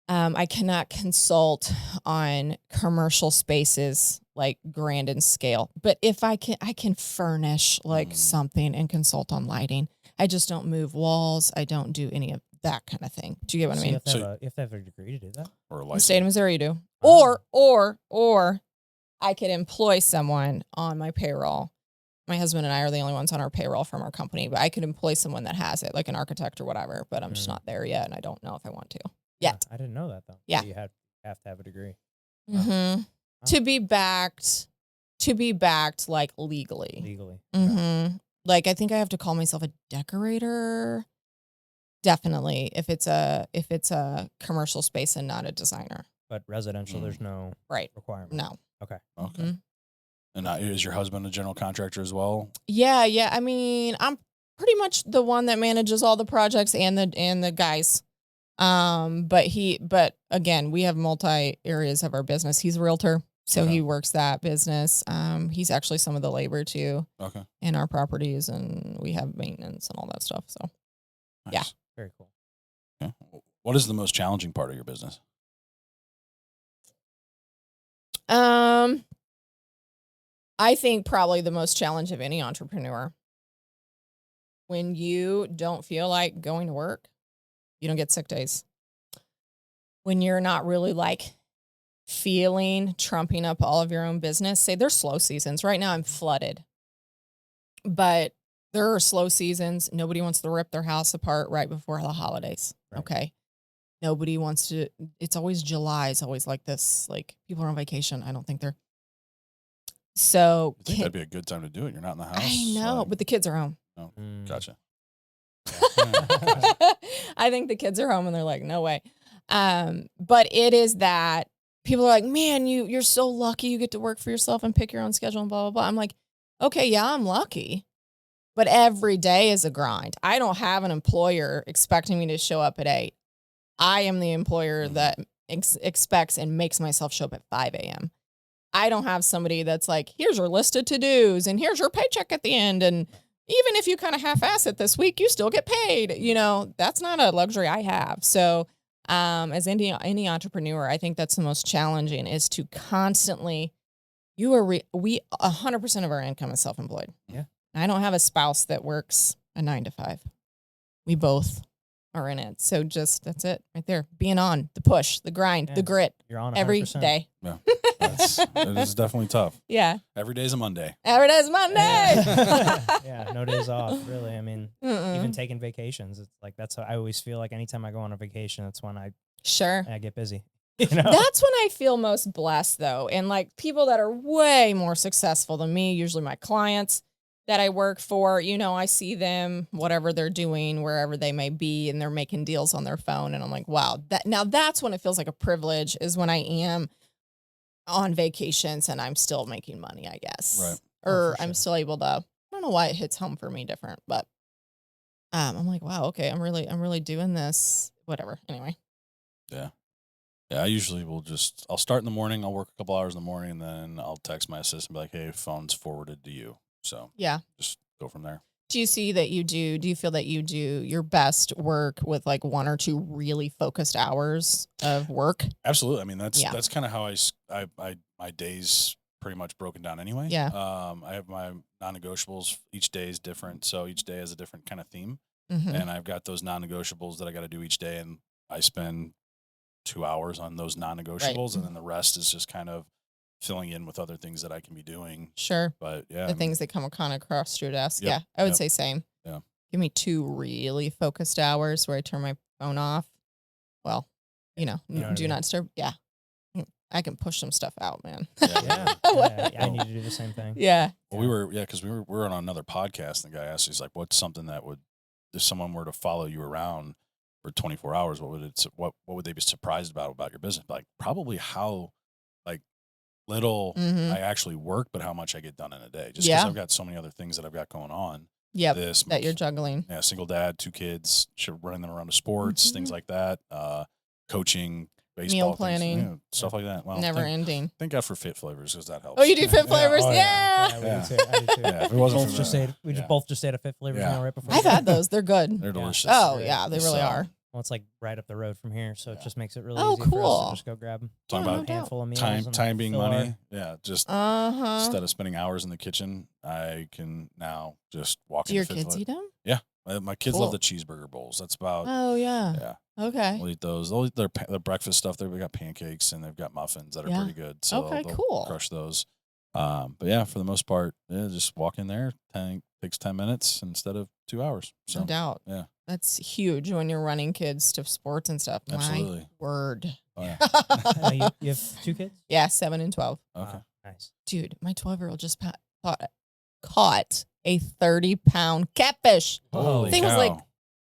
I cannot consult on commercial spaces like grand in scale, but if I can furnish like something and consult on lighting. I just don't move walls. I don't do any of that kind of thing. Do you get what I mean? You have to have a degree to do that? Or a license. In the state of Missouri, you do. Or I could employ someone on my payroll. My husband and I are the only ones on our payroll from our company, but I could employ someone that has it, like an architect or whatever, but I'm just not there yet, and I don't know if I want to yet. I didn't know that, though. Yeah. So you have to have a degree. Mm-hmm. Wow. To be backed like legally. Legally. Mm-hmm. Okay. Like I think I have to call myself a decorator. Definitely, if it's a commercial space and not a designer. But residential, there's no requirement. No. Okay. Mm-hmm. And is your husband a general contractor as well? Yeah. I mean, I'm pretty much the one that manages all the projects and the guys. But again, we have multi areas of our business. He's a realtor, so he works that business. He's actually some of the labor too. Okay. In our properties, and we have maintenance and all that stuff. So, nice. Yeah, very cool. Okay. What is the most challenging part of your business? I think probably the most challenge of any entrepreneur. When you don't feel like going to work, you don't get sick days. When you're not really like trumping up all of your own business, say there's slow seasons. Right now I'm flooded, but there are slow seasons. Nobody wants to rip their house apart right before the holidays. Right. Okay. Nobody wants to, it's always July. It's always like this, like people are on vacation. I don't think they're. So I think that'd be a good time to do it. You're not in the house. I know, but the kids are home. Oh, gotcha. I think the kids are home and they're like, no way. But it is that people are like, man, you're so lucky you get to work for yourself and pick your own schedule and blah, blah, blah. I'm like, okay, yeah, I'm lucky. But every day is a grind. I don't have an employer expecting me to show up at 8. I am the employer that expects and makes myself show up at 5 a.m. I don't have somebody that's like, here's your list of to-dos and here's your paycheck at the end. And even if you kind of half-ass it this week, you still get paid. You know, that's not a luxury I have. So as any entrepreneur, I think that's the most challenging is to constantly, we 100% of our income is self-employed. Yeah. I don't have a spouse that works a 9 to 5. We both are in it. So just, that's it right there. Being on the push, the grind, the grit. You're on 100%. Every day. Yeah. It is definitely tough. Yeah. Every day's a Monday. Every day's Monday. Yeah, no days off, really. I mean, even taking vacations, it's like that's how I always feel like anytime I go on a vacation, that's when I get busy. You know? That's when I feel most blessed, though. And like people that are way more successful than me, usually my clients that I work for, you know, I see them, whatever they're doing, wherever they may be, and they're making deals on their phone. And I'm like, wow, that's when it feels like a privilege, is when I am on vacations and I'm still making money, I guess. Right. Or I'm still able to, I don't know why it hits home for me different, but I'm like, wow, okay, I'm really doing this, whatever. Anyway. Yeah. Yeah, I usually I'll start in the morning, I'll work a couple hours in the morning, and then I'll text my assistant and be like, hey, phone's forwarded to you. So yeah, just go from there. Do you feel that you do your best work with like one or two really focused hours of work? Absolutely. I mean, that's kind of how my day's pretty much broken down anyway. Yeah. I have my non-negotiables. Each day is different. So each day has a different kind of theme. Mm-hmm. And I've got those non-negotiables that I got to do each day. And I spend 2 hours on those non-negotiables. Right. And then the rest is just kind of filling in with other things that I can be doing. Sure. But yeah. The things that come kind of across your desk. Yep, yeah. I would say same. Yeah. Give me 2 really focused hours where I turn my phone off. Well, do not disturb. Yeah. I can push some stuff out, man. Yeah. I need to do the same thing. Yeah. Well, because we were on another podcast and the guy asked, he's like, what's something that if someone were to follow you around for 24 hours, what would they be surprised about your business? Like probably how little I actually work, but how much I get done in a day. Just because I've got so many other things that I've got going on. Yeah, that you're juggling. Yeah, single dad, 2 kids, running them around to sports, things like that. Coaching, baseball, meal planning, stuff like that. Well, never ending. Thank God for Fit Flavors because that helps. Oh, you do Fit Flavors? Yeah. I do too. Yeah, if it wasn't we both just ate a Fit Flavors meal right before. I've had those. They're good. They're delicious. Oh yeah, they really are. Well, it's like right up the road from here, so it just makes it really easy for us to just go grab them. Talking about a handful of meals. Time being money. Yeah, just instead of spending hours in the kitchen, I can now just walk in. Do your kids eat them? Yeah. My kids love the cheeseburger bowls. That's about. Oh, yeah. Yeah. Okay. We'll eat those. They'll eat their breakfast stuff. They've got pancakes and they've got muffins that are pretty good. So they'll crush those. But yeah, for the most part, just walk in there. Takes 10 minutes instead of 2 hours. So, no doubt. Yeah. That's huge when you're running kids to sports and stuff. Absolutely. My word. Oh, yeah. You have 2 kids? Yeah, 7 and 12. Okay. Wow, nice. Dude, my 12-year-old just caught a 30-pound catfish. Holy thing cow. Was like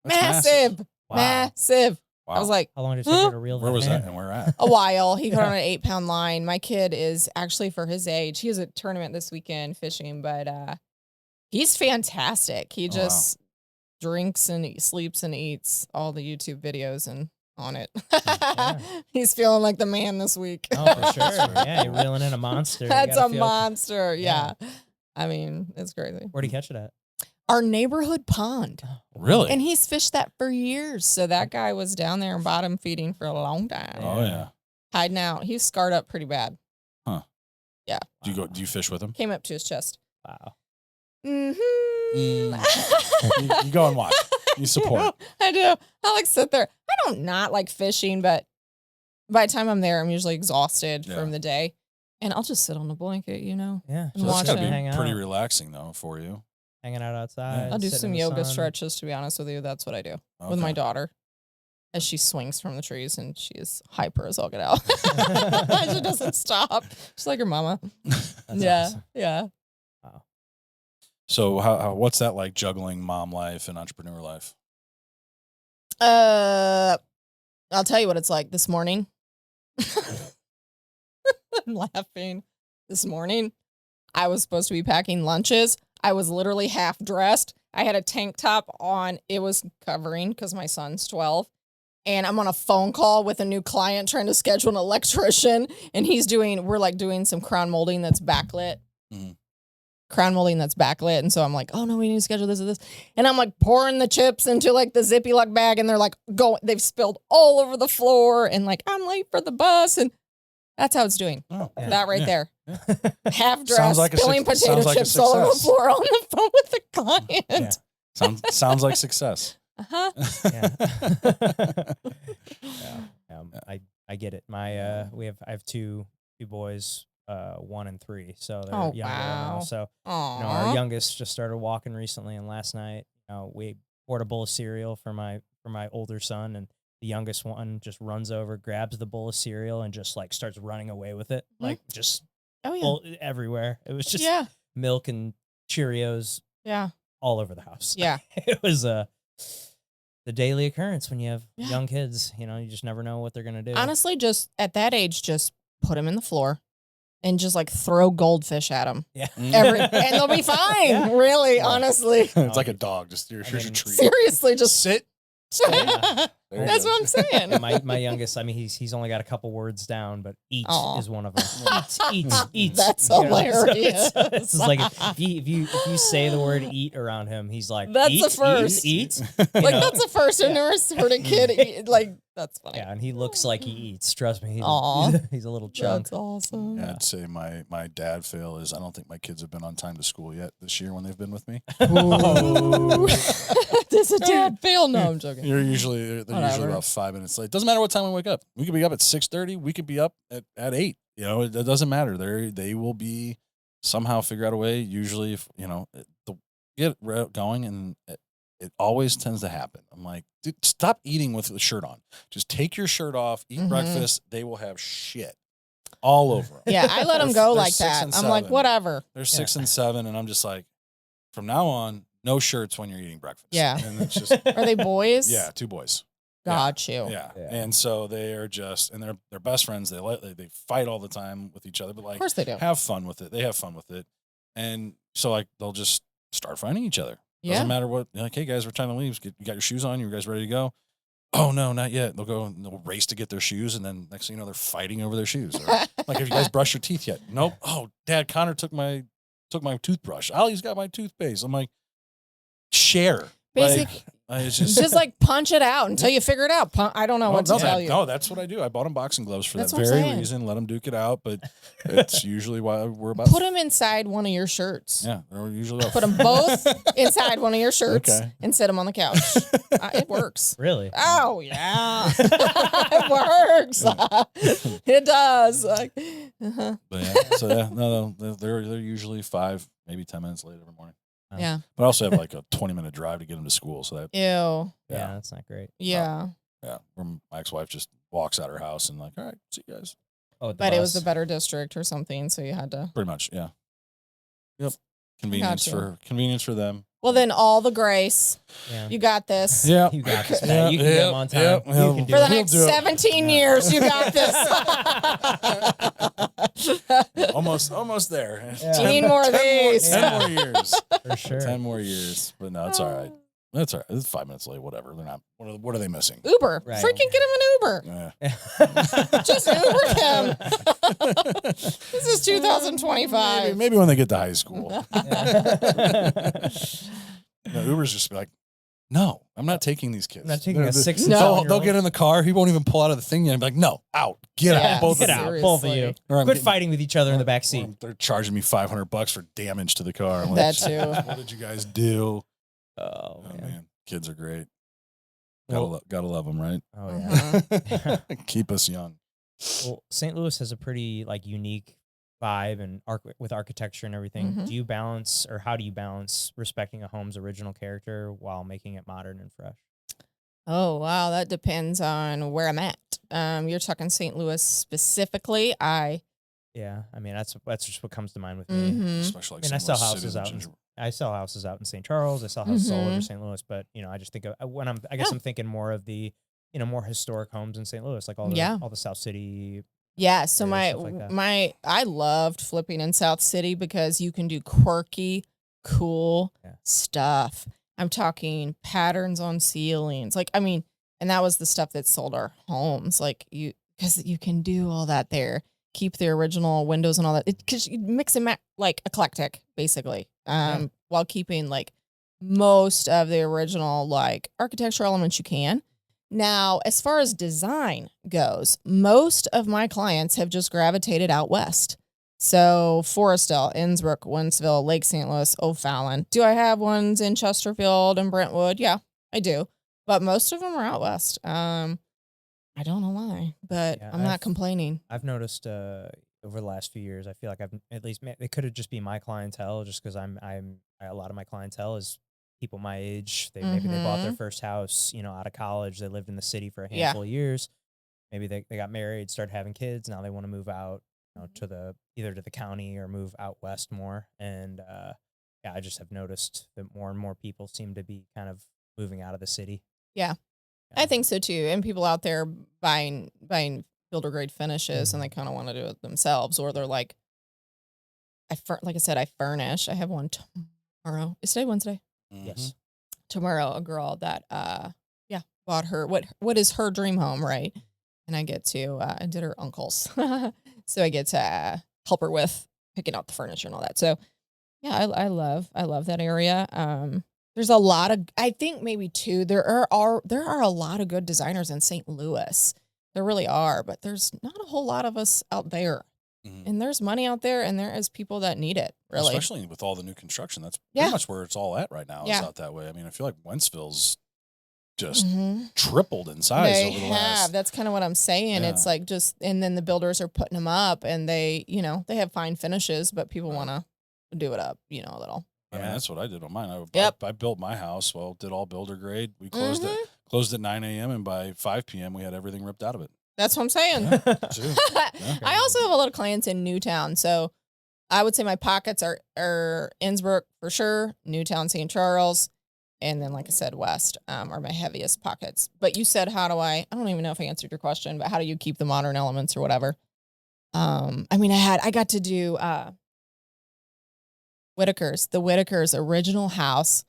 massive. Wow. Massive. Wow. I was like, how long did it take you to reel that in? Where was that and where at? A while. He caught on an 8-pound line. My kid is actually, for his age, he has a tournament this weekend fishing, but he's fantastic. He just drinks and sleeps and eats all the YouTube videos and on it. Yeah. He's feeling like the man this week. Oh, for sure. Yeah, you're reeling in a monster. That's a monster. Yeah. I mean, it's crazy. Where'd he catch it at? Our neighborhood pond. Really? And he's fished that for years. So that guy was down there bottom feeding for a long time. Oh, yeah. Hiding out. He's scarred up pretty bad. Huh. Yeah. Do you fish with him? Came up to his chest. Wow. Mm-hmm. You go and watch. You support. I do. I like sit there. I don't not like fishing, but by the time I'm there, I'm usually exhausted from the day. And I'll just sit on the blanket, Yeah. And so that's gotta hang be out. pretty relaxing though for you. Hanging out outside. I'll do some yoga stretches, to be honest with you. That's what I do with my daughter. As she swings from the trees and she is hyper as all get out. She doesn't stop. She's like her mama. Awesome. Yeah. Wow. So what's that like, juggling mom life and entrepreneur life? I'll tell you what it's like this morning. I'm laughing. This morning, I was supposed to be packing lunches. I was literally half dressed. I had a tank top on. It was covering because my son's 12. And I'm on a phone call with a new client trying to schedule an electrician. And we're doing some crown molding that's backlit. Mm-hmm. Crown molding that's backlit. And so I'm like, oh no, we need to schedule this or this. And I'm like pouring the chips into like the Zippy Luck bag. And they're like, they've spilled all over the floor. And like, I'm late for the bus. And that's how it's doing. Oh, yeah. That right there. Yeah. Half dressed, spilling potato chips all over the floor on the phone with the client. Yeah. Sounds like success. Uh-huh. I get it. I have 2 two boys, 1 and 3. So they're younger wow. now. So our youngest just started walking recently, and last night, we poured a bowl of cereal for my older son, and the youngest one just runs over, grabs the bowl of cereal, and just like starts running away with it, like just everywhere. It was just milk and Cheerios, all over the house. Yeah, it was the daily occurrence when you have young kids. You just never know what they're gonna do. Honestly, just at that age, just put them in the floor and just like throw goldfish at them. Yeah, and they'll be fine. Yeah. Really, honestly, it's like a dog. Just here's your treat. Seriously, just sit. That's what I'm saying. My youngest, I mean, he's only got a couple words down, but eat is one of them. Eat. That's hilarious. So it's like if you say the word eat around him, he's like, that's eat, the first. Eat. Like that's the first. I've never heard a kid eat. Like that's funny. Yeah, and he looks like he eats. Trust me, he's a little chunk. That's awesome. Yeah, I'd say my dad fail is I don't think my kids have been on time to school yet this year when they've been with me. This is a dad fail. No, I'm joking. They're usually about 5 minutes late. Doesn't matter what time we wake up. We could be up at 6:30. We could be up at 8. It doesn't matter. They will be somehow figure out a way. Usually, if get going, and it always tends to happen. I'm like, dude, stop eating with the shirt on. Just take your shirt off, eat breakfast. They will have shit all over them. Yeah, I let them go like that. I'm like, whatever. They're 6 and 7, and I'm just like, from now on, no shirts when you're eating breakfast. Yeah. And it's just, are they boys? Yeah, 2 boys. Got you. Yeah. And so they are just, and they're best friends. They fight all the time with each other, but like, of course they do. Have fun with it. They have fun with it. And so like, they'll just start fighting each other. Yeah. Doesn't matter what, like, hey guys, we're time to leave. You got your shoes on? You guys ready to go? Oh no, not yet. They'll go and they'll race to get their shoes. And then next thing you know, they're fighting over their shoes. Or, like, have you guys brushed your teeth yet? Nope. Oh, Dad, Connor took my toothbrush. Ollie's got my toothpaste. I'm like, share. Basic. Like, it's just like punch it out until you figure it out. I don't know what to tell you. No, that's what I do. I bought them boxing gloves for that very reason. Let them duke it out, but it's usually why we're about. Put them inside one of your shirts. Yeah, they're usually put them both inside one of your shirts and sit them on the couch. It works. Really? Oh yeah, it works. It does. But yeah, so no, they're usually 5, maybe 10 minutes late every morning. Yeah. But I also have like a 20-minute drive to get them to school. So that. Ew. Yeah, that's not great. Yeah. Yeah. My ex-wife just walks out her house and like, all right, see you guys. Oh, but it was the better district or something, so you had to. Pretty much, yeah. Yep. Convenience for them. Well, then all the grace. Yeah. You got this. Yeah. You got this, man. You can get them on time. You can do for the next 17 years, you got this. Almost there. Yeah. You need more of these. 10 more years. For sure. 10 more years. But no, it's all right. That's all right. It's 5 minutes late, whatever. They're not. What are they missing? Uber. Right. Freaking get him an Uber. Yeah. Just Uber him. This is 2025. Maybe when they get to high school. Uber's just like, no, I'm not taking these kids. I'm not taking a 6 and 7-year-old. They'll get in the car. He won't even pull out of the thing yet. I'm like, no, out. Get out. Both of you. Quit fighting with each other in the back seat. They're charging me $500 for damage to the car. I'm like, that too. What did you guys do? Oh man. Kids are great. Gotta love them, right? Oh yeah. Keep us young. Well, St. Louis has a pretty unique vibe and with architecture and everything. Mm-hmm. Do you balance, or how do you balance respecting a home's original character while making it modern and fresh? Oh wow, that depends on where I'm at. You're talking St. Louis specifically. Yeah, I mean that's just what comes to mind with me. Especially I sell houses out. I sell houses out in St. Charles. I sell houses all over St. Louis, but I just think of when I'm thinking more of the more historic homes in St. Louis, like all the South City. Yeah, so I loved flipping in South City because you can do quirky, cool stuff. I'm talking patterns on ceilings, and that was the stuff that sold our homes, because you can do all that there. Keep the original windows and all that, because you mix and match, eclectic, basically, while keeping most of the original architectural elements you can. Now, as far as design goes, most of my clients have just gravitated out west. So Forestdale, Innsbruck, Wentzville, Lake St. Louis, O'Fallon. Do I have ones in Chesterfield and Brentwood? Yeah, I do. But most of them are out west. I don't know why, but I'm not complaining. I've noticed, over the last few years, I feel like I've at least it could have just be my clientele, just because a lot of my clientele is people my age. Maybe they bought their first house, out of college. They lived in the city for a handful of years. Maybe they got married, started having kids. Now they want to move out, to either to the county or move out west more. And I just have noticed that more and more people seem to be kind of moving out of the city. Yeah. I think so too. And people out there buying builder grade finishes, and they kind of want to do it themselves, or they're like, like I said, I furnish. I have one tomorrow. Is today Wednesday? Yes. Tomorrow, a girl that bought her what is her dream home, right? And I get to I did her uncle's, so I get to help her with picking out the furniture and all that. So yeah, I love that area. There's a lot of, I think maybe too, there are a lot of good designers in St. Louis. There really are, but there's not a whole lot of us out there. And there's money out there, and there is people that need it, really. Especially with all the new construction. That's pretty much where it's all at right now. It's out that way. I mean, I feel like Wentzville's just tripled in size over the last. That's kind of what I'm saying. Yeah. It's like and then the builders are putting them up, and they have fine finishes, but people want to do it up, a little. I mean, that's what I did on mine. I built my house. Well, did all builder grade. We closed at 9 a.m. and by 5 p.m. we had everything ripped out of it. That's what I'm saying. I also have a lot of clients in Newtown, so I would say my pockets are Innsbruck for sure, Newtown, St. Charles, and then, like I said, West are my heaviest pockets. But you said, I don't even know if I answered your question, but how do you keep the modern elements or whatever? I mean, I got to do the Whitaker's original house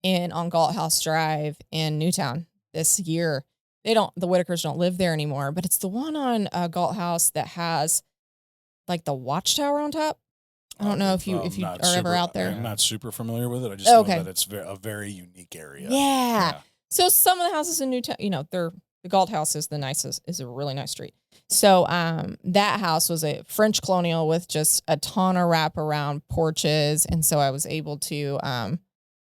on Galt House Drive in Newtown this year. The Whitakers don't live there anymore, but it's the one on Galt House that has like the watchtower on top. I don't know if you are ever out there. I'm not super familiar with it. I just know that it's a very unique area. Yeah. So some of the houses in Newtown, the Galt House is the nicest, is a really nice street. So that house was a French colonial with just a ton of wraparound porches, and so I was able to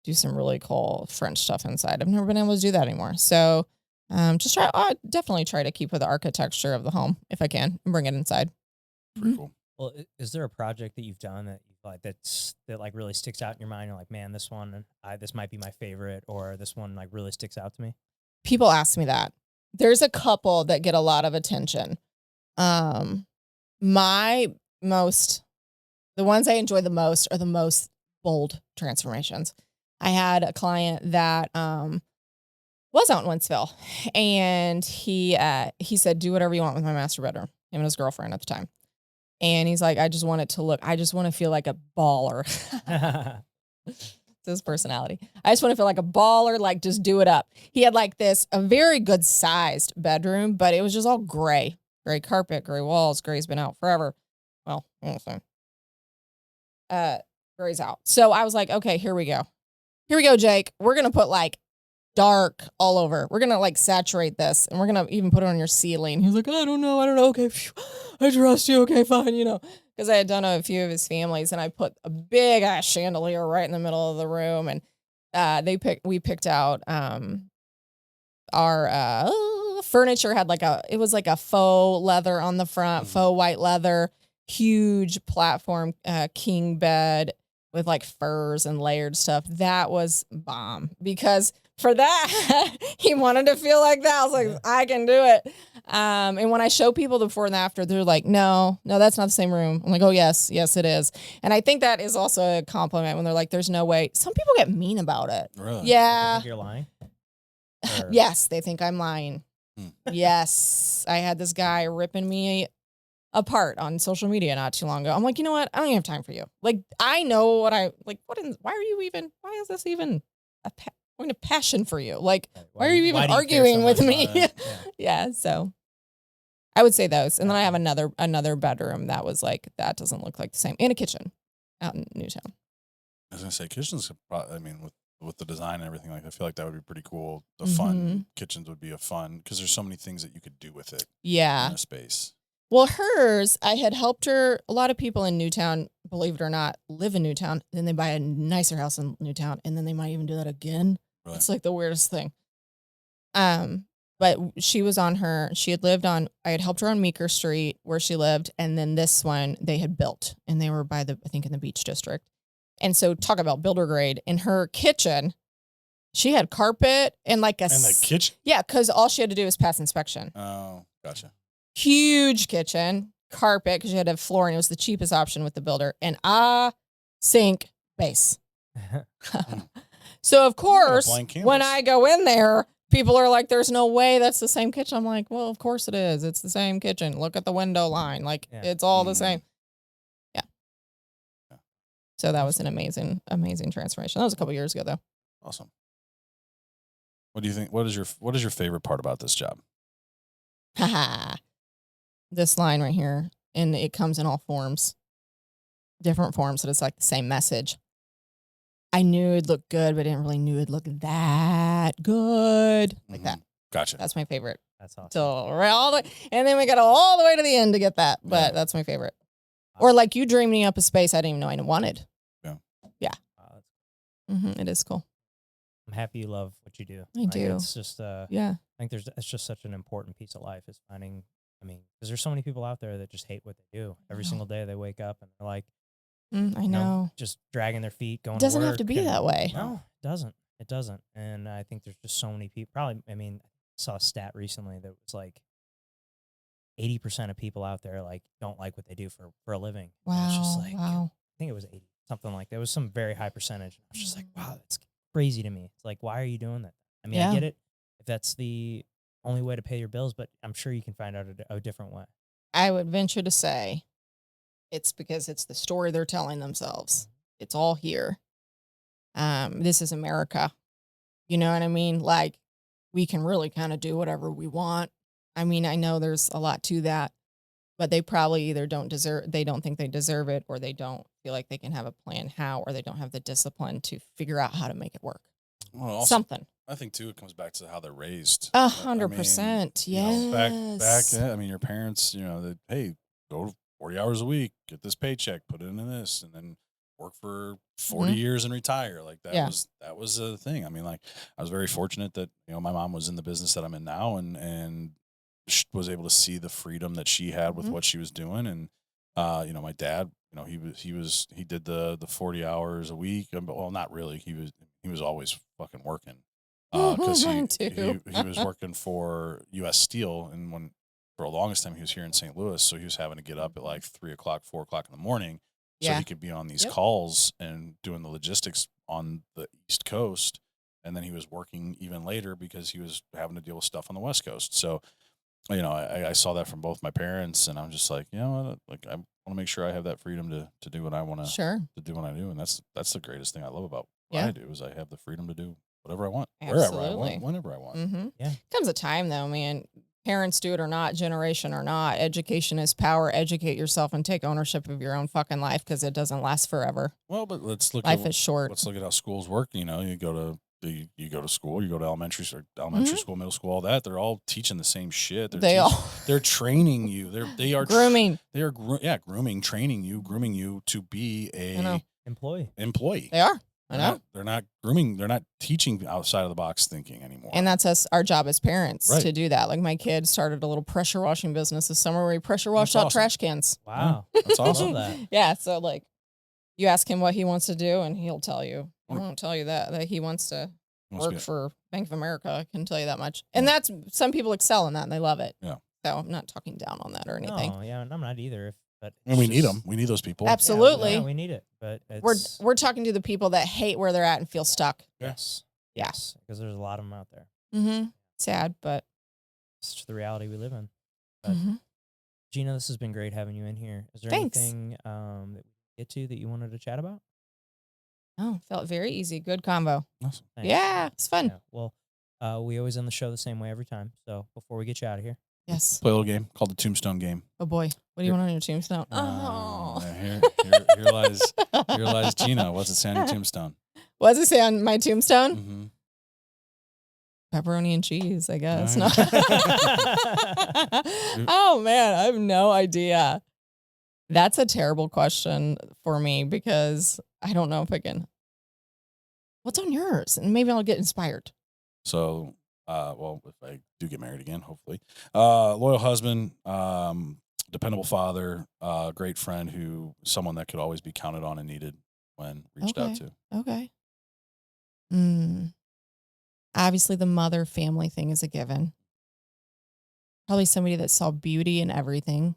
do some really cool French stuff inside. I've never been able to do that anymore. So I definitely try to keep with the architecture of the home if I can and bring it inside. Pretty cool. Well, is there a project that you've done that you like that really sticks out in your mind? You're like, man, this one, this might be my favorite, or this one like really sticks out to me. People ask me that. There's a couple that get a lot of attention. The ones I enjoy the most are the most bold transformations. I had a client that was out in Wentzville, and he said, do whatever you want with my master bedroom, him and his girlfriend at the time. And he's like, I just want to feel like a baller. It's his personality. I just want to feel like a baller, like just do it up. He had like a very good sized bedroom, but it was just all gray carpet, gray walls. Gray's been out forever. Well, gray's out. So I was like, okay, here we go, Jake. We're going to put like dark all over. We're going to like saturate this, and we're going to even put it on your ceiling. He's like, I don't know. Okay. Phew, I trust you. Okay, fine. Because I had done a few of his families, and I put a big ass chandelier right in the middle of the room, and we picked out our furniture had it was like a faux leather on the front, faux white leather, huge platform king bed with like furs and layered stuff. That was bomb, because for that, he wanted to feel like that. I was like, I can do it. And when I show people the before and after, they're like, no, that's not the same room. I'm like, oh, yes, it is. And I think that is also a compliment when they're like, there's no way. Some people get mean about it. Really? Yeah. They think you're lying? Yes, they think I'm lying. Yes. I had this guy ripping me apart on social media not too long ago. I'm like, you know what? I don't even have time for you. Like, I know why is this even a point of passion for you? Like, why are you even arguing with me? Yeah. So I would say those. And then I have another bedroom that was like, that doesn't look like the same, and a kitchen out in Newtown. I was going to say kitchens, I mean, with the design and everything, like I feel like that would be pretty cool. The fun kitchens would be because there's so many things that you could do with it. Yeah. In a space. Well, hers, I had helped her. A lot of people in Newtown, believe it or not, live in Newtown. Then they buy a nicer house in Newtown, and then they might even do that again. Really? It's like the weirdest thing. But she had lived I had helped her on Meeker Street where she lived. And then this one they had built, and they were I think in the Beach District. And so talk about builder grade. In her kitchen, she had carpet and like in the kitchen? Yeah, because all she had to do was pass inspection. Oh, gotcha. Huge kitchen, carpet, because she had to have flooring. It was the cheapest option with the builder. And sink base. So, of course, when I go in there, people are like, there's no way that's the same kitchen. I'm like, well, of course it is. It's the same kitchen. Look at the window line. Like, it's all the same. Yeah. So that was an amazing, amazing transformation. That was a couple years ago, though. Awesome. What do you think? What is your favorite part about this job? This line right here, and it comes in all forms, different forms, so it's like the same message. I knew it'd look good, but I didn't really knew it'd look that good, like that. Gotcha. That's my favorite. That's awesome. So and then we got all the way to the end to get that, but that's my favorite. Or like you dreamed me up a space I didn't even know I wanted. Yeah. It is cool. I'm happy you love what you do. I do. It's just I think it's just such an important piece of life is finding. I mean, because there's so many people out there that just hate what they do. Every single day they wake up and they're like, I know, just dragging their feet, going. It doesn't to work have to be that way. No, it doesn't. It doesn't. And I think there's just so many people. Probably, I mean, I saw a stat recently that was like 80% of people out there like don't like what they do for a living. Wow. It's just like, wow. I think it was 80, something like that. It was some very high percentage. I was just like, wow, that's crazy to me. It's like, why are you doing that? I mean, I get it if that's the only way to pay your bills, but I'm sure you can find out a different way. I would venture to say it's because it's the story they're telling themselves. It's all here. This is America. You know what I mean? Like, we can really kind of do whatever we want. I mean, I know there's a lot to that, but they probably either don't think they deserve it, or they don't feel like they can have a plan how, or they don't have the discipline to figure out how to make it work. Well, also, something. I think too, it comes back to how they're raised. 100%. Yes. Back. I mean, your parents, hey, go 40 hours a week, get this paycheck, put it into this, and then work for 40 years and retire. Like that was a thing. I mean, like I was very fortunate that, my mom was in the business that I'm in now and was able to see the freedom that she had with what she was doing. And, my dad, he did the 40 hours a week. Well, not really. He was always fucking working. Cause he was working for U.S. Steel. And for the longest time he was here in St. Louis. So he was having to get up at like 3 o'clock, 4 o'clock in the morning. So he could be on these calls and doing the logistics on the East Coast. And then he was working even later because he was having to deal with stuff on the West Coast. So, I saw that from both my parents, and I'm just like, I want to make sure I have that freedom to do what I want to do when I do. And that's the greatest thing I love about what I do is I have the freedom to do whatever I want, wherever I want, whenever I want. Mm-hmm. Yeah. Comes a time though, man. Parents do it or not, generation or not, education is power. Educate yourself and take ownership of your own fucking life because it doesn't last forever. Well, but life is short. Let's look at how schools work. You go to school, you go to elementary school, middle school, all that. They're all teaching the same shit. They're training you. They are grooming. Training you to be a employee. They are. I know. They're not grooming. They're not teaching outside of the box thinking anymore. And that's our job as parents to do that. Like my kid started a little pressure washing business this summer where he pressure washed out trash cans. Wow. That's awesome. Yeah. So like you ask him what he wants to do and he'll tell you. I won't tell you that he wants to work for Bank of America. I can tell you that much. And that's, some people excel in that and they love it. Yeah. So I'm not talking down on that or anything. Oh, yeah, I'm not either. But we need them. We need those people. Absolutely. Yeah, we need it. But we're talking to the people that hate where they're at and feel stuck. Yes. Yeah. Yes. Because there's a lot of them out there. Mm-hmm. Sad, but it's just the reality we live in. But Gina, this has been great having you in here. Is there anything that we get to that you wanted to chat about? Oh, felt very easy. Good combo. Awesome. Thanks. Yeah, it's fun. Yeah, well, we always end the show the same way every time. So before we get you out of here. Yes. Play a little game called the Tombstone Game. Oh boy. What do you want on your tombstone? Here lies Gina. What's it say on your tombstone? What does it say on my tombstone? Mm-hmm. Pepperoni and cheese, I guess. Right. No. Oh man, I have no idea. That's a terrible question for me because I don't know if I can. What's on yours? And maybe I'll get inspired. So well, if I do get married again, hopefully, loyal husband, dependable father, great friend, someone that could always be counted on and needed when reached out to. Okay. Obviously, the mother family thing is a given. Probably somebody that saw beauty in everything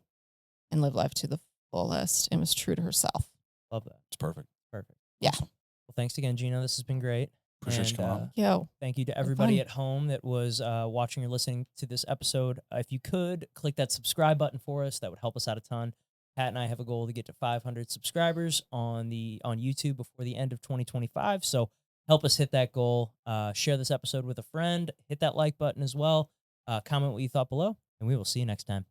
and lived life to the fullest and was true to herself. Love that. It's perfect. Perfect. Yeah. Awesome. Well, thanks again, Gina. This has been great. Appreciate you coming on. Thank you to everybody at home that was watching or listening to this episode. If you could, click that subscribe button for us. That would help us out a ton. Pat and I have a goal to get to 500 subscribers on YouTube before the end of 2025. So help us hit that goal. Share this episode with a friend. Hit that like button as well. Comment what you thought below, and we will see you next time.